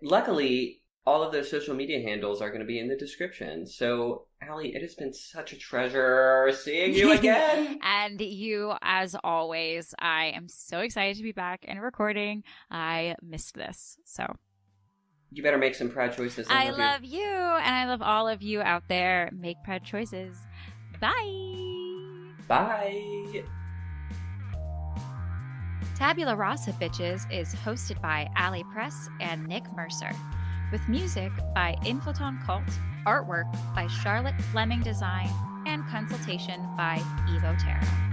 Luckily, all of those social media handles are going to be in the description. So, Allie, it has been such a treasure seeing you again. And you, as always. I am so excited to be back and recording. I missed this, so... You better make some proud choices. I love you, and I love all of you out there. Make proud choices. Bye. Bye. Tabula Rasa Bitches is hosted by Allie Press and Nick Mercer, with music by Inflaton Cult, artwork by Charlotte Fleming Design, and consultation by Evo Terra.